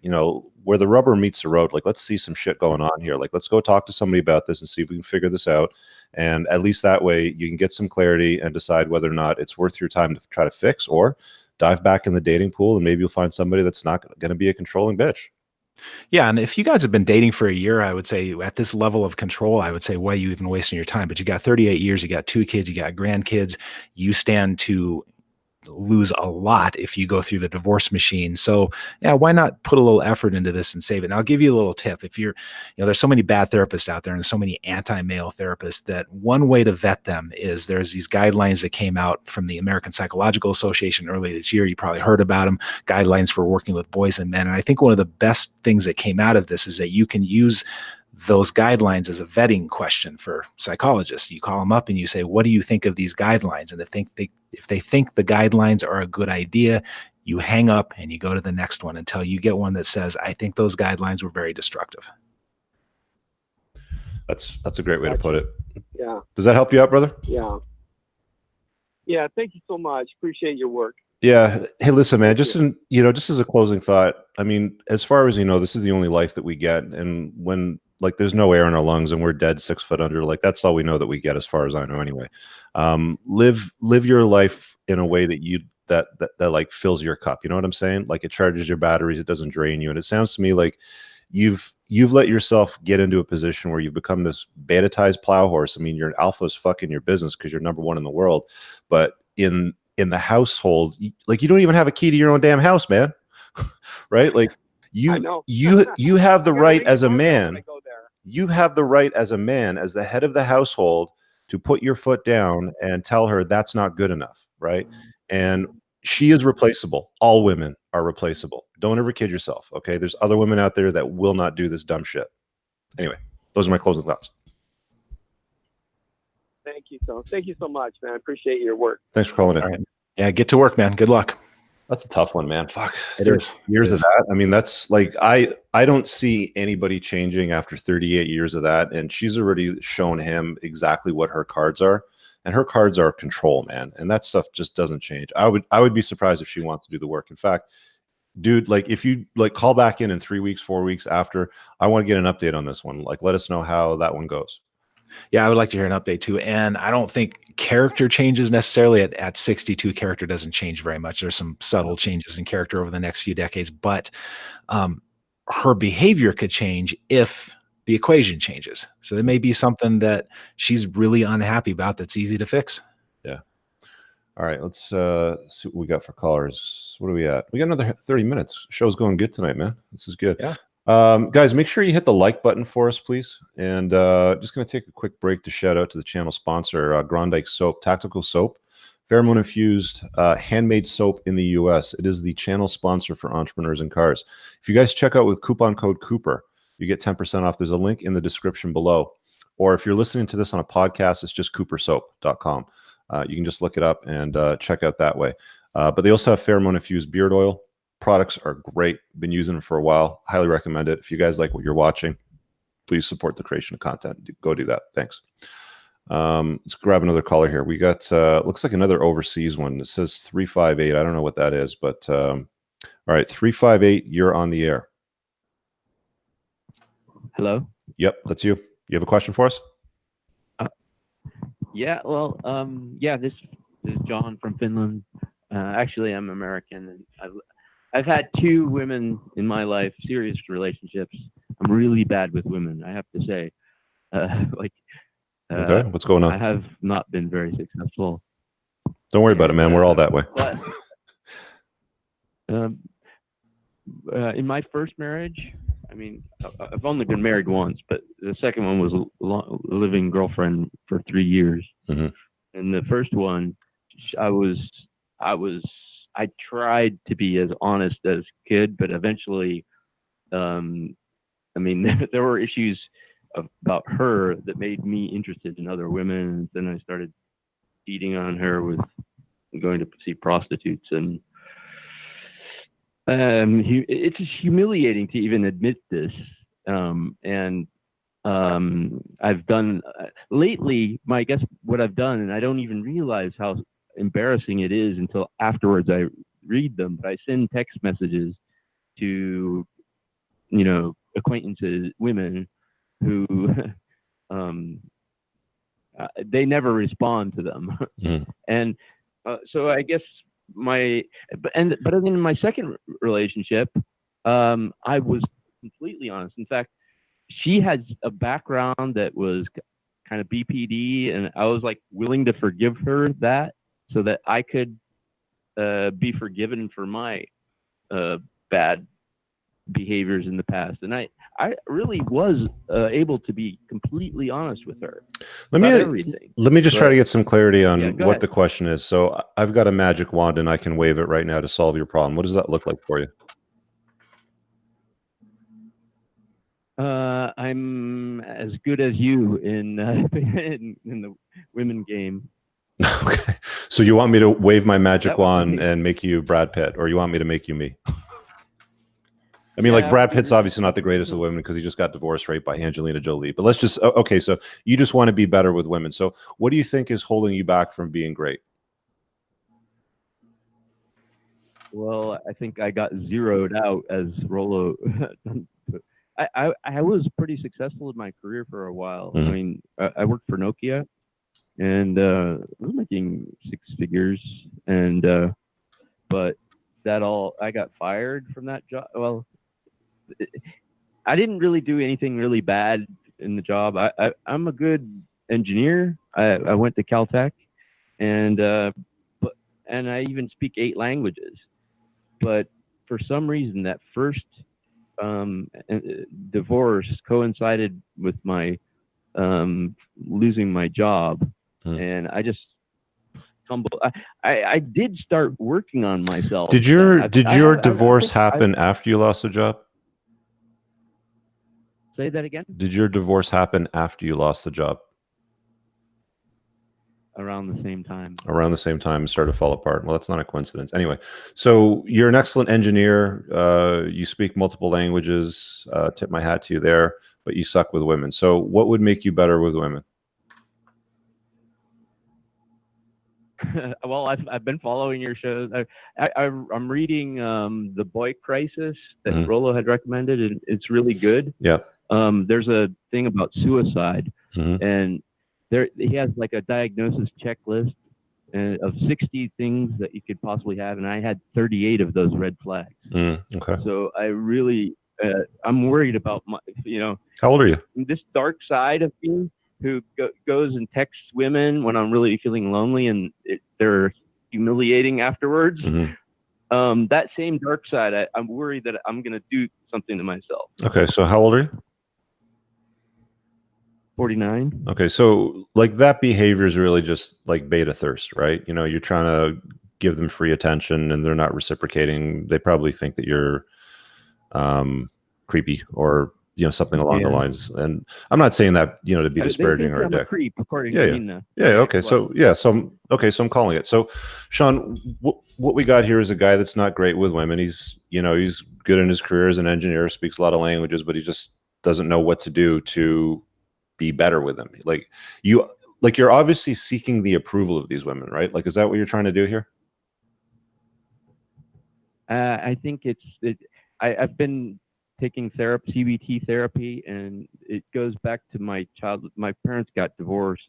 where the rubber meets the road, like, let's see some shit going on here. Like, let's go talk to somebody about this and see if we can figure this out. And at least that way you can get some clarity and decide whether or not it's worth your time to try to fix, or dive back in the dating pool and maybe you'll find somebody that's not going to be a controlling bitch. Yeah, and if you guys have been dating for a year, I would say at this level of control, I would say, why are you even wasting your time? But you got 38 years, you got 2 kids, you got grandkids, you stand to lose a lot if you go through the divorce machine. So yeah, why not put a little effort into this and save it? And I'll give you a little tip. If you're, there's so many bad therapists out there and so many anti-male therapists, that one way to vet them is there's these guidelines that came out from the American Psychological Association earlier this year. You probably heard about them, guidelines for working with boys and men. And I think one of the best things that came out of this is that you can use those guidelines as a vetting question for psychologists. You call them up and you say, what do you think of these guidelines? And if they think the guidelines are a good idea, you hang up and you go to the next one until you get one that says, I think those guidelines were very destructive. That's a great way to put it. Yeah. Does that help you out, brother? Yeah. Yeah. Thank you so much. Appreciate your work. Yeah. Hey, listen, man, just as a closing thought, I mean, as far as this is the only life that we get. And when, like, there's no air in our lungs and we're dead 6 foot under, like, that's all we know that we get, as far as I know anyway. Live your life in a way that that like fills your cup. You know what I'm saying? Like, it charges your batteries, it doesn't drain you. And it sounds to me like you've let yourself get into a position where you've become this beta-tized plow horse. I mean, you're an alpha as fuck in your business because you're number one in the world, but in the household, like, you don't even have a key to your own damn house, man. Right? Like, you have the right as a man. You have the right as a man, as the head of the household, to put your foot down and tell her that's not good enough, right? And she is replaceable. All women are replaceable. Don't ever kid yourself, okay? There's other women out there that will not do this dumb shit. Anyway, those are my closing thoughts. Thank you so much, man. I appreciate your work. Thanks for calling in. All right. Yeah, get to work, man. Good luck. That's a tough one, man. Fuck. It is. Years of that. I mean, that's like, I don't see anybody changing after 38 years of that. And she's already shown him exactly what her cards are. And her cards are control, man. And that stuff just doesn't change. I would be surprised if she wants to do the work. In fact, dude, like, if you call back in 3 weeks, 4 weeks after, I want to get an update on this one. Like, let us know how that one goes. Yeah, I would like to hear an update too. And I don't think character changes necessarily. At 62, character doesn't change very much. There's some subtle changes in character over the next few decades, but her behavior could change if the equation changes. So there may be something that she's really unhappy about that's easy to fix. Yeah. All right, let's see what we got for callers. What are we at? We got another 30 minutes. Show's going good tonight, man. This is good. Yeah. Guys, make sure you hit the like button for us, please. And just going to take a quick break to shout out to the channel sponsor, Grondike Soap, Tactical Soap, pheromone infused handmade soap in the US. It is the channel sponsor for Entrepreneurs in Cars. If you guys check out with coupon code Cooper, you get 10% off. There's a link in the description below. Or if you're listening to this on a podcast, it's just coopersoap.com. You can just look it up and check out that way. But they also have pheromone infused beard oil. Products are great. Been using them for a while. Highly recommend it. If you guys like what you're watching, please support the creation of content. Go do that. Thanks. Let's grab another caller here. We got looks like another overseas one. It says 358. I don't know what that is, but all right, 358. You're on the air. Hello. Yep, that's you. You have a question for us? Yeah. Well, yeah. This is John from Finland. Actually, I'm American, and I've had 2 women in my life, serious relationships. I'm really bad with women, I have to say. Okay, what's going on? I have not been very successful. Don't worry about it, man. We're all that way. But in my first marriage, I mean, I've only been married once, but the second one was a living girlfriend for 3 years. Mm-hmm. And the first one, I tried to be as honest as kid, but eventually, I mean, there were issues about her that made me interested in other women. And then I started cheating on her with going to see prostitutes, and it's humiliating to even admit this. I've done lately, I guess what I've done, and I don't even realize how embarrassing it is until afterwards I read them, but I send text messages to, acquaintances, women who, they never respond to them. Mm. And so I guess but then in my second relationship, I was completely honest. In fact, she had a background that was kind of BPD, and I was like willing to forgive her that so that I could be forgiven for my bad behaviors in the past. And I really was able to be completely honest with her about everything. Let me just try to get some clarity on what ahead. the question is. So I've got a magic wand and I can wave it right now to solve your problem. What does that look like for you? I'm as good as you in the women game. Okay. So you want me to wave my magic That would wand be- and make you Brad Pitt, or you want me to make you me? I mean, like Brad Pitt's obviously not the greatest of women because he just got divorced right by Angelina Jolie. But let's just, okay, so you just want to be better with women. So what do you think is holding you back from being great? Well, I think I got zeroed out as Rollo. I was pretty successful in my career for a while. Mhm. I mean, I worked for Nokia, and I was making 6 figures, and but I got fired from that job. Well, I didn't really do anything really bad in the job. I'm a good engineer. I went to Caltech, and I even speak 8 languages. But for some reason, that first divorce coincided with my losing my job, and I just tumbled. I did start working on myself. Did your divorce happen after you lost the job? Say that again? Did your divorce happen after you lost the job? Around the same time. Around the same time, it started to fall apart. Well, that's not a coincidence. Anyway, so you're an excellent engineer. You speak multiple languages. Tip my hat to you there, but you suck with women. So what would make you better with women? Well, I've been following your shows. I'm reading The Boy Crisis that Rollo had recommended, and it's really good. Yeah. There's a thing about suicide, and he has like a diagnosis checklist of 60 things that you could possibly have, and I had 38 of those red flags. Okay. So I really, I'm worried about my, How old are you? this dark side of me who goes and texts women when I'm really feeling lonely, and they're humiliating afterwards. Mm-hmm. That same dark side, I'm worried that I'm going to do something to myself. Okay, so how old are you? 49. Okay, so like that behavior is really just like beta thirst, right? You know, you're trying to give them free attention and they're not reciprocating. They probably think that you're creepy or, you know, something along the lines. And I'm not saying that, you know, to be disparaging or a dick. Creep, according to Nina. Okay. So I'm calling it. So Sean, what we got here is a guy that's not great with women. He's, you know, he's good in his career as an engineer, speaks a lot of languages, but he just doesn't know what to do to be better with them. Like you're obviously seeking the approval of these women, right? Like, is that what you're trying to do here? I think I've been taking CBT therapy, and it goes back to my childhood. My parents got divorced,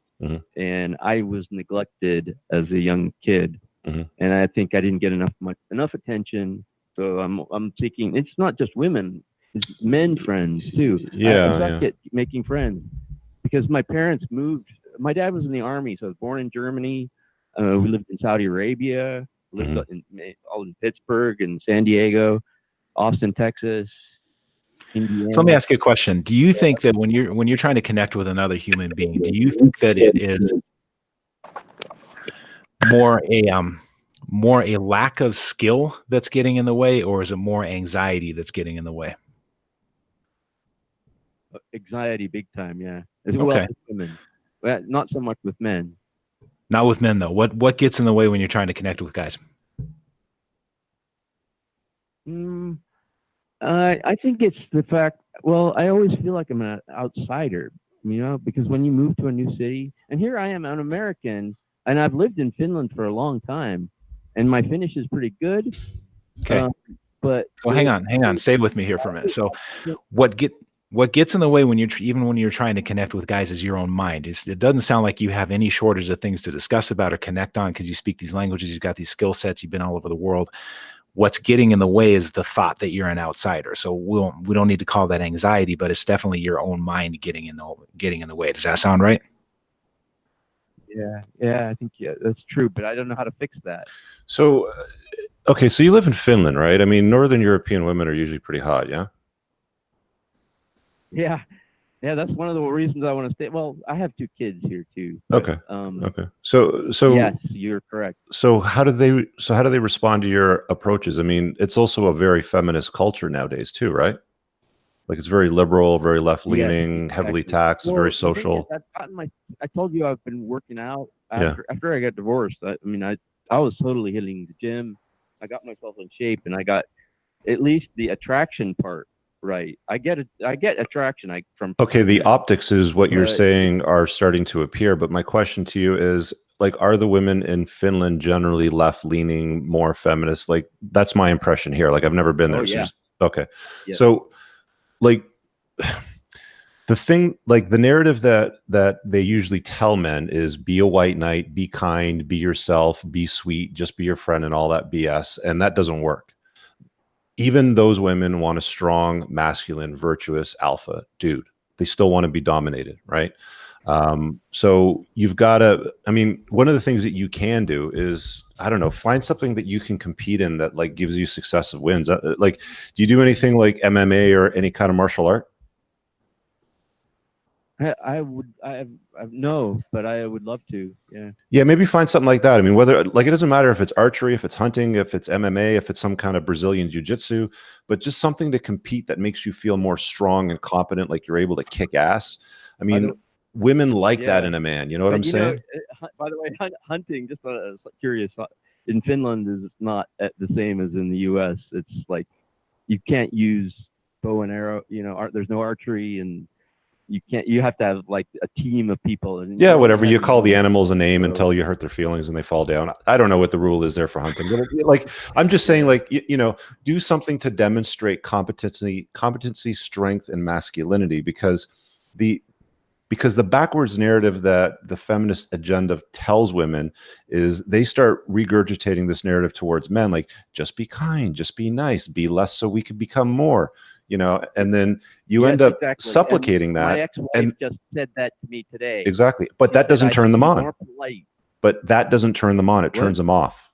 and I was neglected as a young kid, and I think I didn't get enough attention. So I'm seeking. It's not just women; it's men friends too. I suck at making friends because my parents moved. My dad was in the army, so I was born in Germany. We lived in Saudi Arabia. Lived all in Pittsburgh and San Diego, Austin, Texas. Indiana. So let me ask you a question. Do you think that when you're trying to connect with another human being, do you think that it is more a lack of skill that's getting in the way, or is it more anxiety that's getting in the way? Anxiety, big time, yeah. As Okay. well as women, but not so much with men. Not with men though. What gets in the way when you're trying to connect with guys? I think it's the fact. Well, I always feel like I'm an outsider, you know, because when you move to a new city, and here I am, an American, and I've lived in Finland for a long time, and my Finnish is pretty good. Okay, but well, hang on, stay with me here for a minute. So, what gets in the way when you're trying to connect with guys is your own mind. It doesn't sound like you have any shortage of things to discuss about or connect on because you speak these languages, you've got these skill sets, you've been all over the world. What's getting in the way is the thought that you're an outsider. So we don't need to call that anxiety, but it's definitely your own mind getting in the way. Does that sound right? Yeah, I think that's true, but I don't know how to fix that. So, okay, so you live in Finland, right? I mean, Northern European women are usually pretty hot, yeah? Yeah, that's one of the reasons I want to stay. Well, I have 2 kids here too. But, okay. So yes, you're correct. So how do they respond to your approaches? I mean, it's also a very feminist culture nowadays too, right? Like it's very liberal, very left leaning, heavily taxed, very social. I told you I've been working out after I got divorced. I was totally hitting the gym. I got myself in shape, and I got at least the attraction part right. I get attraction from. Okay, the optics is what you're saying are starting to appear, but my question to you is, like, are the women in Finland generally left leaning, more feminist? Like, that's my impression here. Like, I've never been there. Okay. Yeah. So, like, the thing, like the narrative that they usually tell men is be a white knight, be kind, be yourself, be sweet, just be your friend, and all that BS. And that doesn't work. Even those women want a strong, masculine, virtuous alpha dude. They still want to be dominated, right? So you've got to, I mean, one of the things that you can do is, I don't know, find something that you can compete in that like gives you successive wins. Like, do you do anything like MMA or any kind of martial art? No, but I would love to. Yeah, maybe find something like that. I mean, whether, like, it doesn't matter if it's archery, if it's hunting, if it's MMA, if it's some kind of Brazilian jiu-jitsu, but just something to compete that makes you feel more strong and competent, like you're able to kick ass. I mean, women like that in a man. You know what I'm saying? By the way, hunting, just curious, in Finland is not the same as in the U.S. It's like you can't use bow and arrow. You know, there's no archery, and you have to have like a team of people. And whatever, you call the animals a name until you hurt their feelings and they fall down. I don't know what the rule is there for hunting, but like, I'm just saying, like, you know, do something to demonstrate competency, strength, and masculinity, because the backwards narrative that the feminist agenda tells women is they start regurgitating this narrative towards men, like, just be kind, just be nice, be less so we could become more. You know, and then you end up supplicating that. My ex-wife just said that to me today. Exactly. But that doesn't turn them on. But that doesn't turn them on. It turns them off.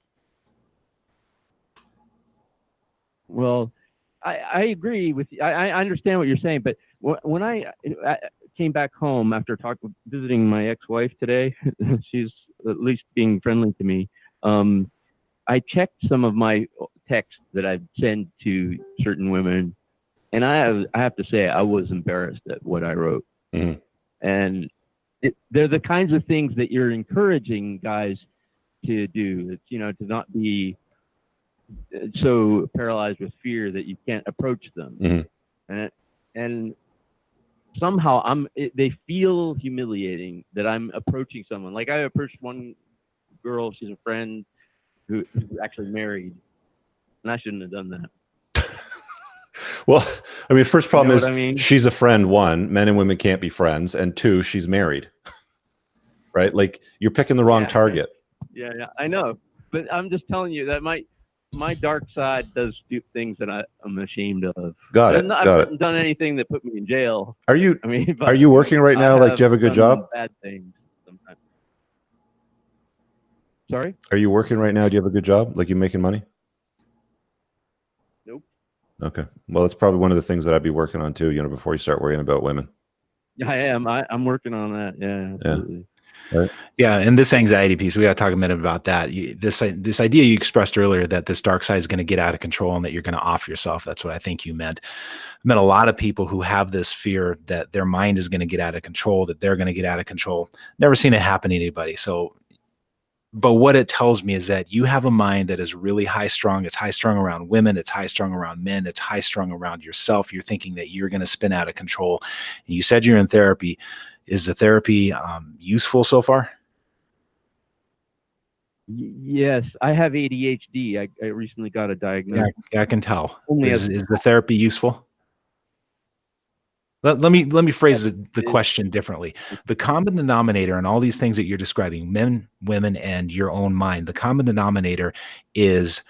Well, I agree with you. I understand what you're saying, but when I came back home after visiting my ex-wife today, she's at least being friendly to me. I checked some of my texts that I've sent to certain women, and I have to say I was embarrassed at what I wrote. Mhm. And they're the kinds of things that you're encouraging guys to do. It's, you know, to not be so paralyzed with fear that you can't approach them. Mhm. And somehow they feel humiliating that I'm approaching someone. Like I approached one girl, she's a friend who's actually married, and I shouldn't have done that. Well, I mean, first problem is I mean? she's a friend. One, men and women can't be friends, and two, she's married. Right? Like you're picking the wrong target. Yeah, I know, but I'm just telling you that my dark side does do things that I'm ashamed of. Got it. I haven't done anything that put me in jail. Are you? I mean, are you working right now? Like, do you have a good job? Bad things sometimes. Sorry? Are you working right now? Do you have a good job? Like, you making money? Nope. Okay. Well, it's probably one of the things that I'd be working on too, you know, before you start worrying about women. Yeah, I am. I'm working on that. Yeah, absolutely. Right. Yeah, and this anxiety piece, we got to talk a minute about that. This idea you expressed earlier that this dark side is going to get out of control and that you're going to off yourself. That's what I think you meant. I meant a lot of people who have this fear that their mind is going to get out of control, that they're going to get out of control. Never seen it happen to anybody. So, but what it tells me is that you have a mind that is really high strung. It's high strung around women. It's high strung around men. It's high strung around yourself. You're thinking that you're going to spin out of control. And you said you're in therapy. Is the therapy useful so far? Yes, I have ADHD. I recently got a diagnosis. Yeah, I can tell. Is the therapy useful? Let me phrase the question differently. The common denominator in all these things that you're describing, men, women, and your own mind, the common denominator is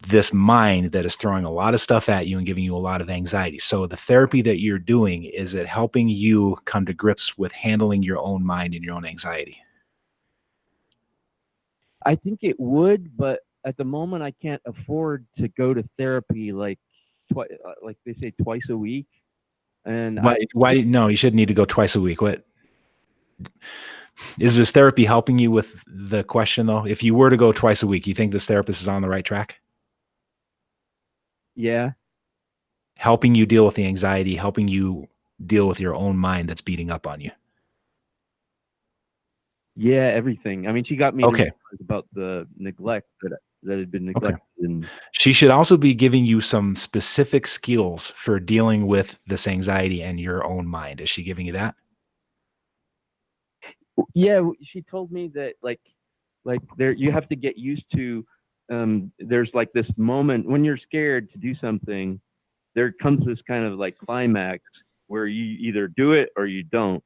this mind that is throwing a lot of stuff at you and giving you a lot of anxiety. So the therapy that you're doing, is it helping you come to grips with handling your own mind and your own anxiety? I think it would, but at the moment I can't afford to go to therapy like they say twice a week. And why no, you shouldn't need to go twice a week. What is this therapy helping you with the question though? If you were to go twice a week, you think this therapist is on the right track? Yeah. Helping you deal with the anxiety, helping you deal with your own mind that's beating up on you. Yeah, everything. I mean, she got me okay about the neglect that had been neglected. Okay. And she should also be giving you some specific skills for dealing with this anxiety and your own mind. Is she giving you that? Yeah, she told me that like there you have to get used to there's like this moment when you're scared to do something, there comes this kind of like climax where you either do it or you don't.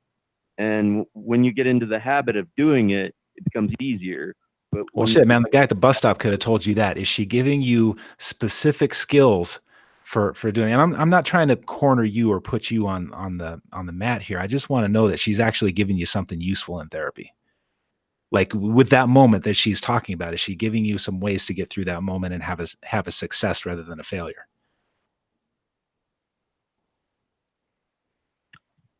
And when you get into the habit of doing it, it becomes easier. But well, shit, man, the guy at the bus stop could have told you that. Is she giving you specific skills for doing? And I'm not trying to corner you or put you on the mat here. I just want to know that she's actually giving you something useful in therapy. Like with that moment that she's talking about, is she giving you some ways to get through that moment and have a success rather than a failure?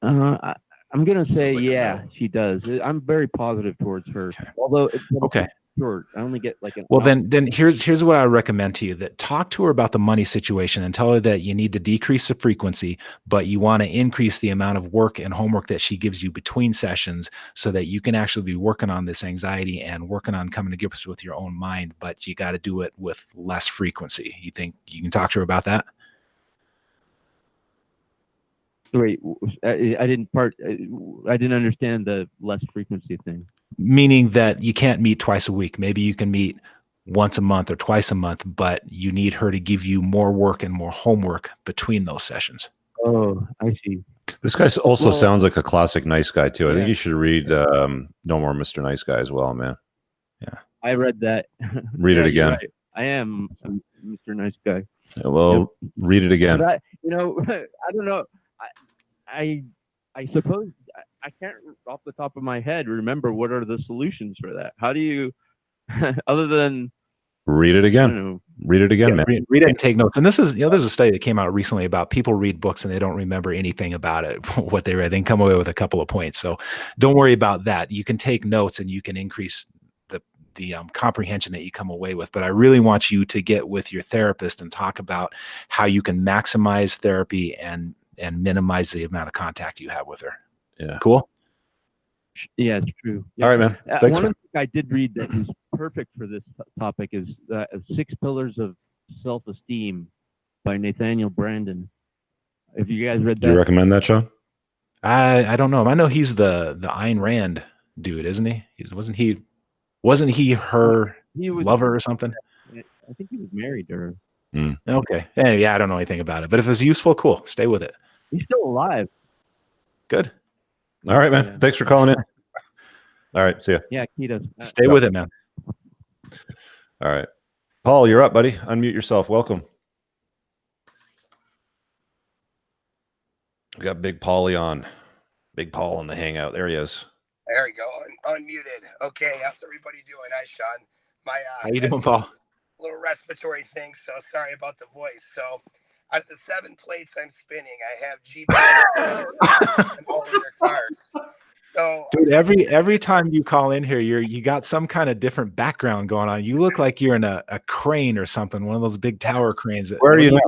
I'm going to say, yeah, she does. I'm very positive towards her. Okay. Although it's okay. short. I only get like an well, then here's what I recommend to you: that talk to her about the money situation and tell her that you need to decrease the frequency, but you want to increase the amount of work and homework that she gives you between sessions so that you can actually be working on this anxiety and working on coming to grips with your own mind, but you got to do it with less frequency. You think you can talk to her about that? Wait, I didn't understand the less frequency thing. Meaning that you can't meet twice a week. Maybe you can meet once a month or twice a month, but you need her to give you more work and more homework between those sessions. Oh, I see. This guy also sounds like a classic nice guy too. I think you should read No More Mr. Nice Guy as well, man. Yeah, I read that. Read it again. Right. I am Mr. Nice Guy. Yeah, well, read it again. But I don't know. I suppose I can't off the top of my head remember what are the solutions for that. How do you, other than Read it I again. don't know. Read it again, Yeah, man. read it and take notes. And this is, there's a study that came out recently about people read books and they don't remember anything about it, what they read. They can come away with a couple of points. So don't worry about that. You can take notes and you can increase the comprehension that you come away with. But I really want you to get with your therapist and talk about how you can maximize therapy and minimize the amount of contact you have with her. Yeah. Cool. Yeah, it's true. Yeah. All right, man. Thanks, One man. of the things I did read that was perfect for this topic is 6 Pillars of Self-Esteem by Nathaniel Branden. Have you guys read that? Do you recommend that, Sean? I don't know. I know he's the Ayn Rand dude, isn't he? Wasn't he her He was lover or something? I think he was married to her. Okay. Yeah, I don't know anything about it, but if it's useful, cool. Stay with it. He's still alive. Good. All right, man. Yeah. Thanks for calling in. All right. See ya. Yeah, Keto. Stay with it, man. All right. Paul, you're up, buddy. Unmute yourself. Welcome. We got Big Paulie on. Big Paul on the hangout. There he is. There we go. Unmuted. Okay. How's everybody doing? Hi, Sean. My How you doing, Paul? little respiratory thing. So sorry about the voice. So out of the 7 plates I'm spinning, I have GB and all of their cards. So Dude, every time you call in here, you got some kind of different background going on. You look like you're in a crane or something, one of those big tower cranes. Where are you now?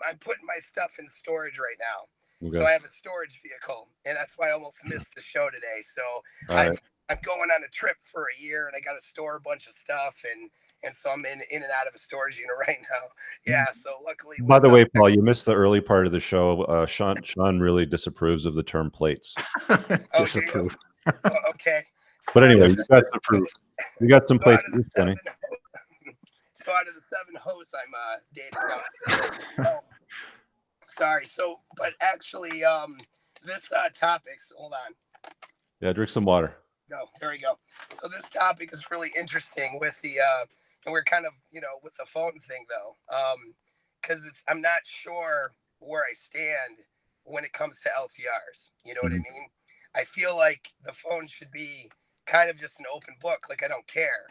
I'm putting my stuff in storage right now. Okay. So I have a storage vehicle, and that's why I almost missed the show today. So I'm going on a trip for a year, and I got to store a bunch of stuff, and so I'm in and out of a storage unit right now. Yeah. So luckily. By the way, Paul, you missed the early part of the show. Sean really disapproves of the term plates. Disapprove. Okay. But anyway, you guys approve. You got some plates. Funny. So out of the 7 hosts I'm dating now. Sorry. So, but actually, this topics. Hold on. Yeah, drink some water. No, there we go. So this topic is really interesting with the, and we're kind of, with the phone thing though, because I'm not sure where I stand when it comes to LTRs. You know what I mean? I feel like the phone should be kind of just an open book. Like I don't care,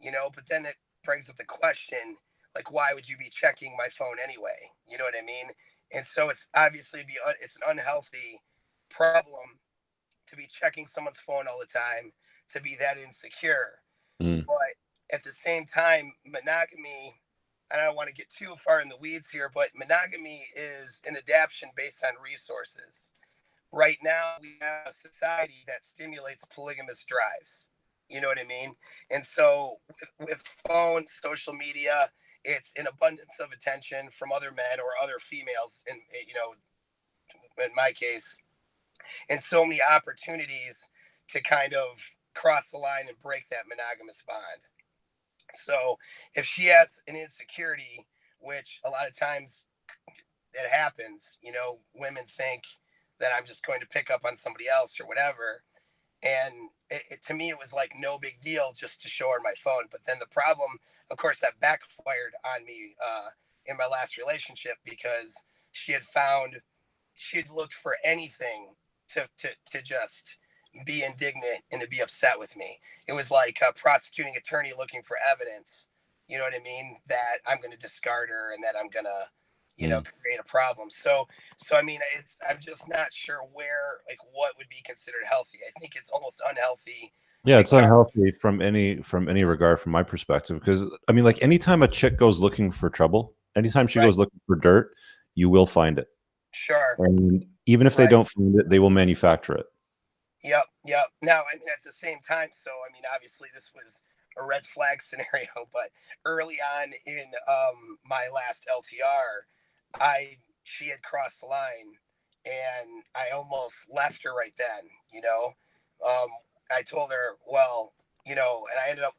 but then it brings up the question, like, why would you be checking my phone anyway? You know what I mean? And so it's obviously it's an unhealthy problem to be checking someone's phone all the time, to be that insecure. But at the same time, monogamy, and I don't want to get too far in the weeds here, but monogamy is an adaptation based on resources. Right now, we have a society that stimulates polygamous drives. You know what I mean? And so with phones, social media, it's an abundance of attention from other men or other females, in my case, and so many opportunities to kind of cross the line and break that monogamous bond. So if she has an insecurity, which a lot of times it happens, women think that I'm just going to pick up on somebody else or whatever. And to me, it was like no big deal just to show her my phone. But then the problem, of course, that backfired on me in my last relationship, because she had looked for anything to just be indignant and to be upset with me. It was like a prosecuting attorney looking for evidence, you know what I mean, that I'm going to discard her and that I'm going to, create a problem. So I mean, I'm just not sure what would be considered healthy. I think it's almost unhealthy. Yeah, it's unhealthy from any regard, from my perspective, because I mean, like, anytime a chick goes looking for trouble, anytime she goes looking for dirt, you will find it. Sure. And even if they don't find it, they will manufacture it. Yep. Now, I mean, at the same time, so I mean, obviously this was a red flag scenario, but early on in my last LTR, she had crossed the line, and I almost left her right then. I told her, well, and I ended up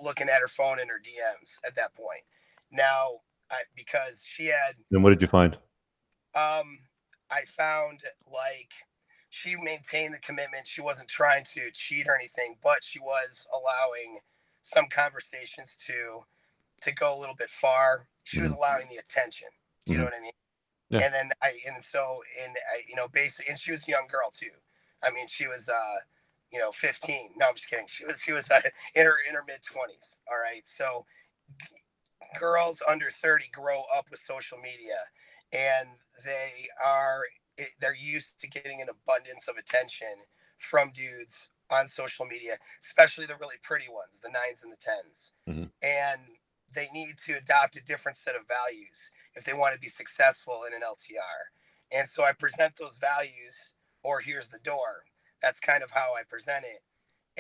looking at her phone and her DMs at that point. Now, because she had. And what did you find? I found she maintained the commitment. She wasn't trying to cheat or anything, but she was allowing some conversations to go a little bit far. She was allowing the attention. Do you know what I mean? Yeah. And then basically, and she was a young girl too. I mean, she was, 15. No, I'm just kidding. She was in her mid 20s. All right. So girls under 30 grow up with social media, and they're used to getting an abundance of attention from dudes on social media, especially the really pretty ones, the 9s and the 10s. Mm-hmm. And they need to adopt a different set of values if they want to be successful in an LTR. And so I present those values, or here's the door. That's kind of how I present it.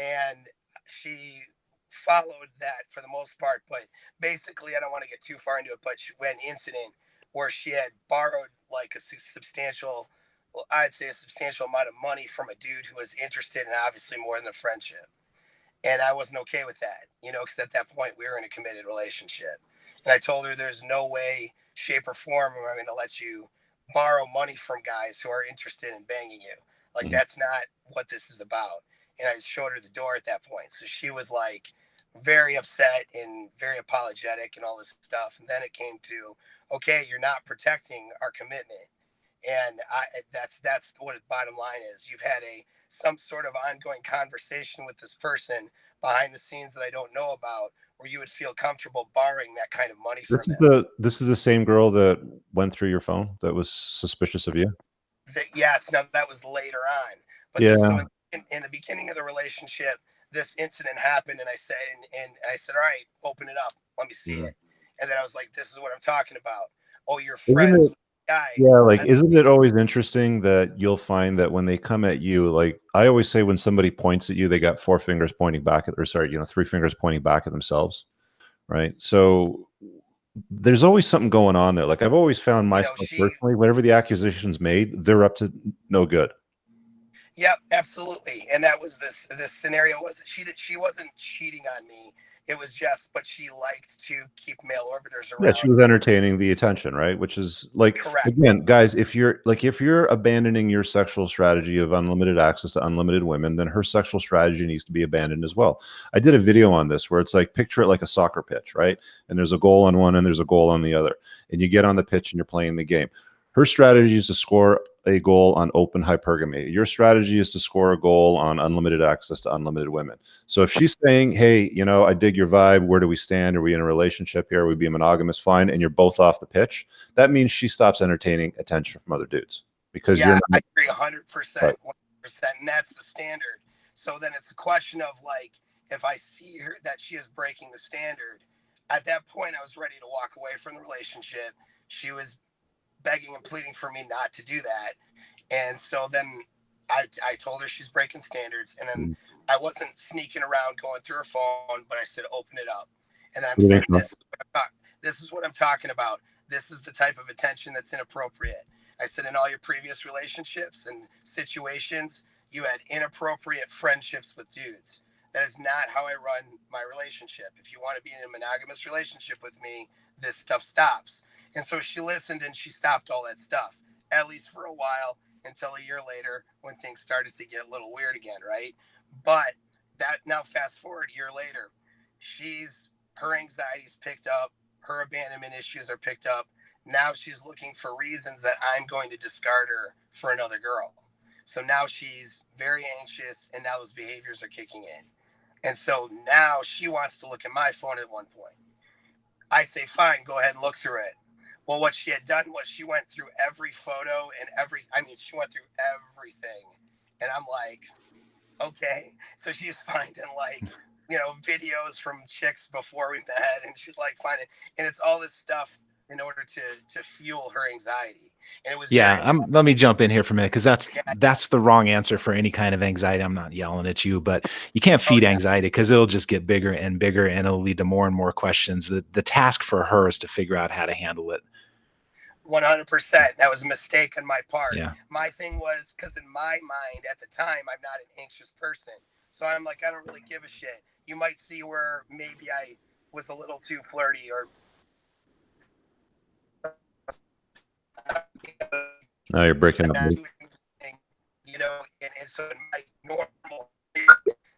And she followed that for the most part. But basically, I don't want to get too far into it, but we had an incident where she had borrowed like a substantial amount of money from a dude who was interested in obviously more than a friendship. And I wasn't okay with that, because at that point we were in a committed relationship. And I told her there's no way, shape, or form where I'm going to let you borrow money from guys who are interested in banging you. Like, that's not what this is about. And I showed her the door at that point. So she was like very upset and very apologetic and all this stuff. And then it came to, okay, you're not protecting our commitment. And that's what the bottom line is. You've had some sort of ongoing conversation with this person behind the scenes that I don't know about, where you would feel comfortable borrowing that kind of money from them. This is the same girl that went through your phone that was suspicious of you? Yes. Now that was later on, but yeah. So in the beginning of the relationship, this incident happened, and I said, all right, open it up, let me see it. And then I was like, this is what I'm talking about. Oh, you're friends with the guy. Yeah, like, isn't it always interesting that you'll find that when they come at you, like I always say, when somebody points at you, they got 4 fingers pointing back at, or sorry, 3 fingers pointing back at themselves, right? So there's always something going on there. Like, I've always found myself personally, whenever the accusation's made, they're up to no good. Yep, absolutely. And that was this scenario. She wasn't cheating on me. It was just, but she liked to keep male orbiters around. Yeah, she was entertaining the attention, right? Which is like, correct. Again, guys, if you're abandoning your sexual strategy of unlimited access to unlimited women, then her sexual strategy needs to be abandoned as well. I did a video on this where it's like, picture it like a soccer pitch, right? And there's a goal on one and there's a goal on the other. And you get on the pitch and you're playing the game. Her strategy is to score a goal on open hypergamy. Your strategy is to score a goal on unlimited access to unlimited women. So if she's saying, hey, I dig your vibe, where do we stand? Are we in a relationship here? Are we being monogamous? Fine. And you're both off the pitch. That means she stops entertaining attention from other dudes. Because I agree 100%, 100%. And that's the standard. So then it's a question of, like, if I see her that she is breaking the standard, at that point I was ready to walk away from the relationship. She was begging and pleading for me not to do that. And so then I told her she's breaking standards. And then I wasn't sneaking around going through her phone, but I said, open it up. And then I'm saying, this is what I'm talking about. This is the type of attention that's inappropriate. I said, in all your previous relationships and situations, you had inappropriate friendships with dudes. That is not how I run my relationship. If you want to be in a monogamous relationship with me, this stuff stops. And so she listened and she stopped all that stuff, at least for a while, until a year later when things started to get a little weird again, right? But that now fast forward a year later, her anxiety's picked up, her abandonment issues are picked up. Now she's looking for reasons that I'm going to discard her for another girl. So now she's very anxious, and now those behaviors are kicking in. And so now she wants to look at my phone at one point. I say, fine, go ahead and look through it. Well, what she had done was she went through every photo and she went through everything. And I'm like, okay. So she's finding videos from chicks before we met, and she's like finding, and it's all this stuff in order to fuel her anxiety. And it was let me jump in here for a minute, because that's the wrong answer for any kind of anxiety. I'm not yelling at you, but you can't feed anxiety, because it'll just get bigger and bigger, and it'll lead to more and more questions. The task for her is to figure out how to handle it. 100%. That was a mistake on my part. Yeah. My thing was, because in my mind at the time, I'm not an anxious person. So I'm like, I don't really give a shit. You might see where maybe I was a little too flirty, or now you're breaking up. And so in my normal,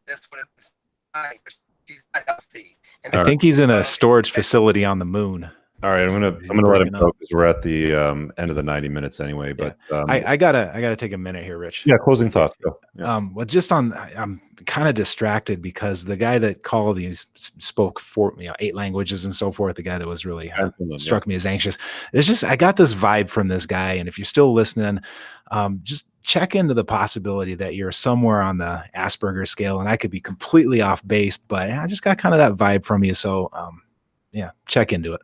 this would have been fine, but she's not healthy. And I think he's in a storage facility on the moon. All right, I'm gonna let him go because we're at the end of the 90 minutes anyway. But I gotta take a minute here, Rich. yeah, closing thoughts. Go. Yeah. Well, I'm kind of distracted because the guy that called, he spoke 8 languages and so forth. The guy that was really struck me as anxious. It's just, I got this vibe from this guy, and if you're still listening, just check into the possibility that you're somewhere on the Asperger scale, and I could be completely off base, but I just got kind of that vibe from you. So, yeah, check into it.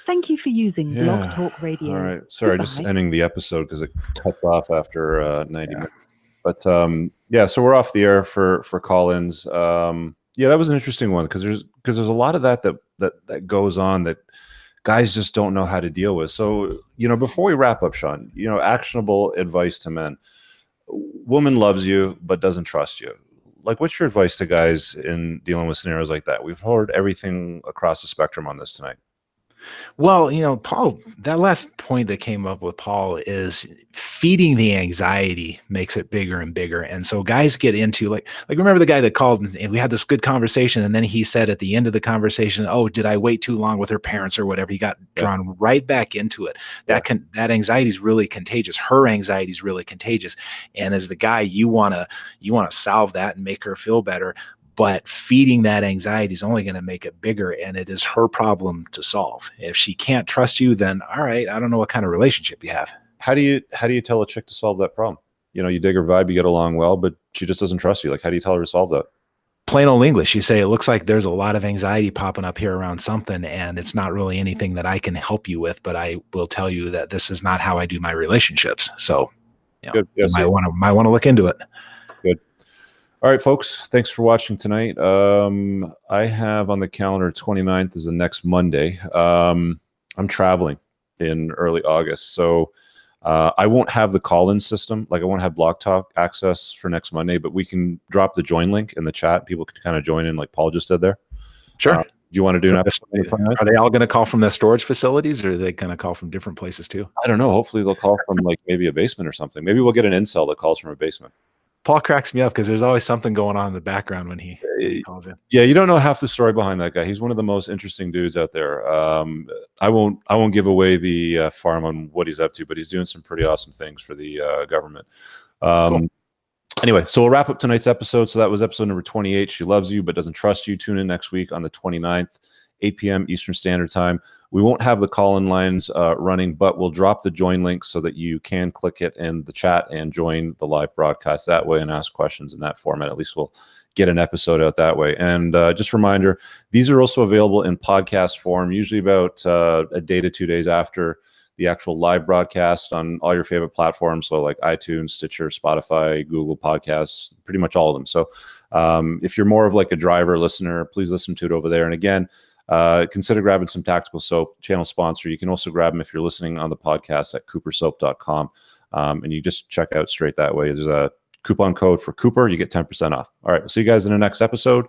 Thank you for using Blog Talk Radio. All right. Sorry, just ending the episode because it cuts off after 90 minutes. But yeah, so we're off the air for call-ins. Yeah, that was an interesting one because there's a lot of that goes on that guys just don't know how to deal with. So, before we wrap up, Sean, actionable advice to men. Woman loves you but doesn't trust you. Like, what's your advice to guys in dealing with scenarios like that? We've heard everything across the spectrum on this tonight. Well, Paul, that last point that came up with Paul is feeding the anxiety makes it bigger and bigger. And so guys get into like remember the guy that called and we had this good conversation. And then he said at the end of the conversation, oh, did I wait too long with her parents or whatever? He got drawn right back into it. That anxiety is really contagious. Her anxiety is really contagious. And as the guy, you want to solve that and make her feel better. But feeding that anxiety is only going to make it bigger, and it is her problem to solve. If she can't trust you, then all right, I don't know what kind of relationship you have. How do you tell a chick to solve that problem? You dig her vibe, you get along well, but she just doesn't trust you. Like, how do you tell her to solve that? Plain old English. You say, it looks like there's a lot of anxiety popping up here around something, and it's not really anything that I can help you with, but I will tell you that this is not how I do my relationships. So, Good. Yes, might want to look into it. Good. All right, folks, thanks for watching tonight. I have on the calendar 29th is the next Monday. I'm traveling in early August, so I won't have the call-in system. Like, I won't have Block Talk access for next Monday, but we can drop the join link in the chat. People can kind of join in like Paul just did there. Sure. Do you want to do an episode? Are they all going to call from their storage facilities, or are they going to call from different places too? I don't know. Hopefully they'll call from like maybe a basement or something. Maybe we'll get an incel that calls from a basement. Paul cracks me up because there's always something going on in the background when he calls in. Yeah, you don't know half the story behind that guy. He's one of the most interesting dudes out there. I won't give away the farm on what he's up to, but he's doing some pretty awesome things for the government. Cool. Anyway, so we'll wrap up tonight's episode. So that was episode number 28. She loves you but doesn't trust you. Tune in next week on the 29th. 8 p.m. Eastern Standard Time. We won't have the call-in lines running, but we'll drop the join link so that you can click it in the chat and join the live broadcast that way and ask questions in that format. At least we'll get an episode out that way. And just a reminder, these are also available in podcast form, usually about a day to 2 days after the actual live broadcast on all your favorite platforms. So like iTunes, Stitcher, Spotify, Google Podcasts, pretty much all of them. So if you're more of like a driver listener, please listen to it over there. And again, consider grabbing some Tactical Soap, channel sponsor. You can also grab them if you're listening on the podcast at coopersoap.com. And you just check out straight that way. There's a coupon code for Cooper. You get 10% off. All right. We'll see you guys in the next episode.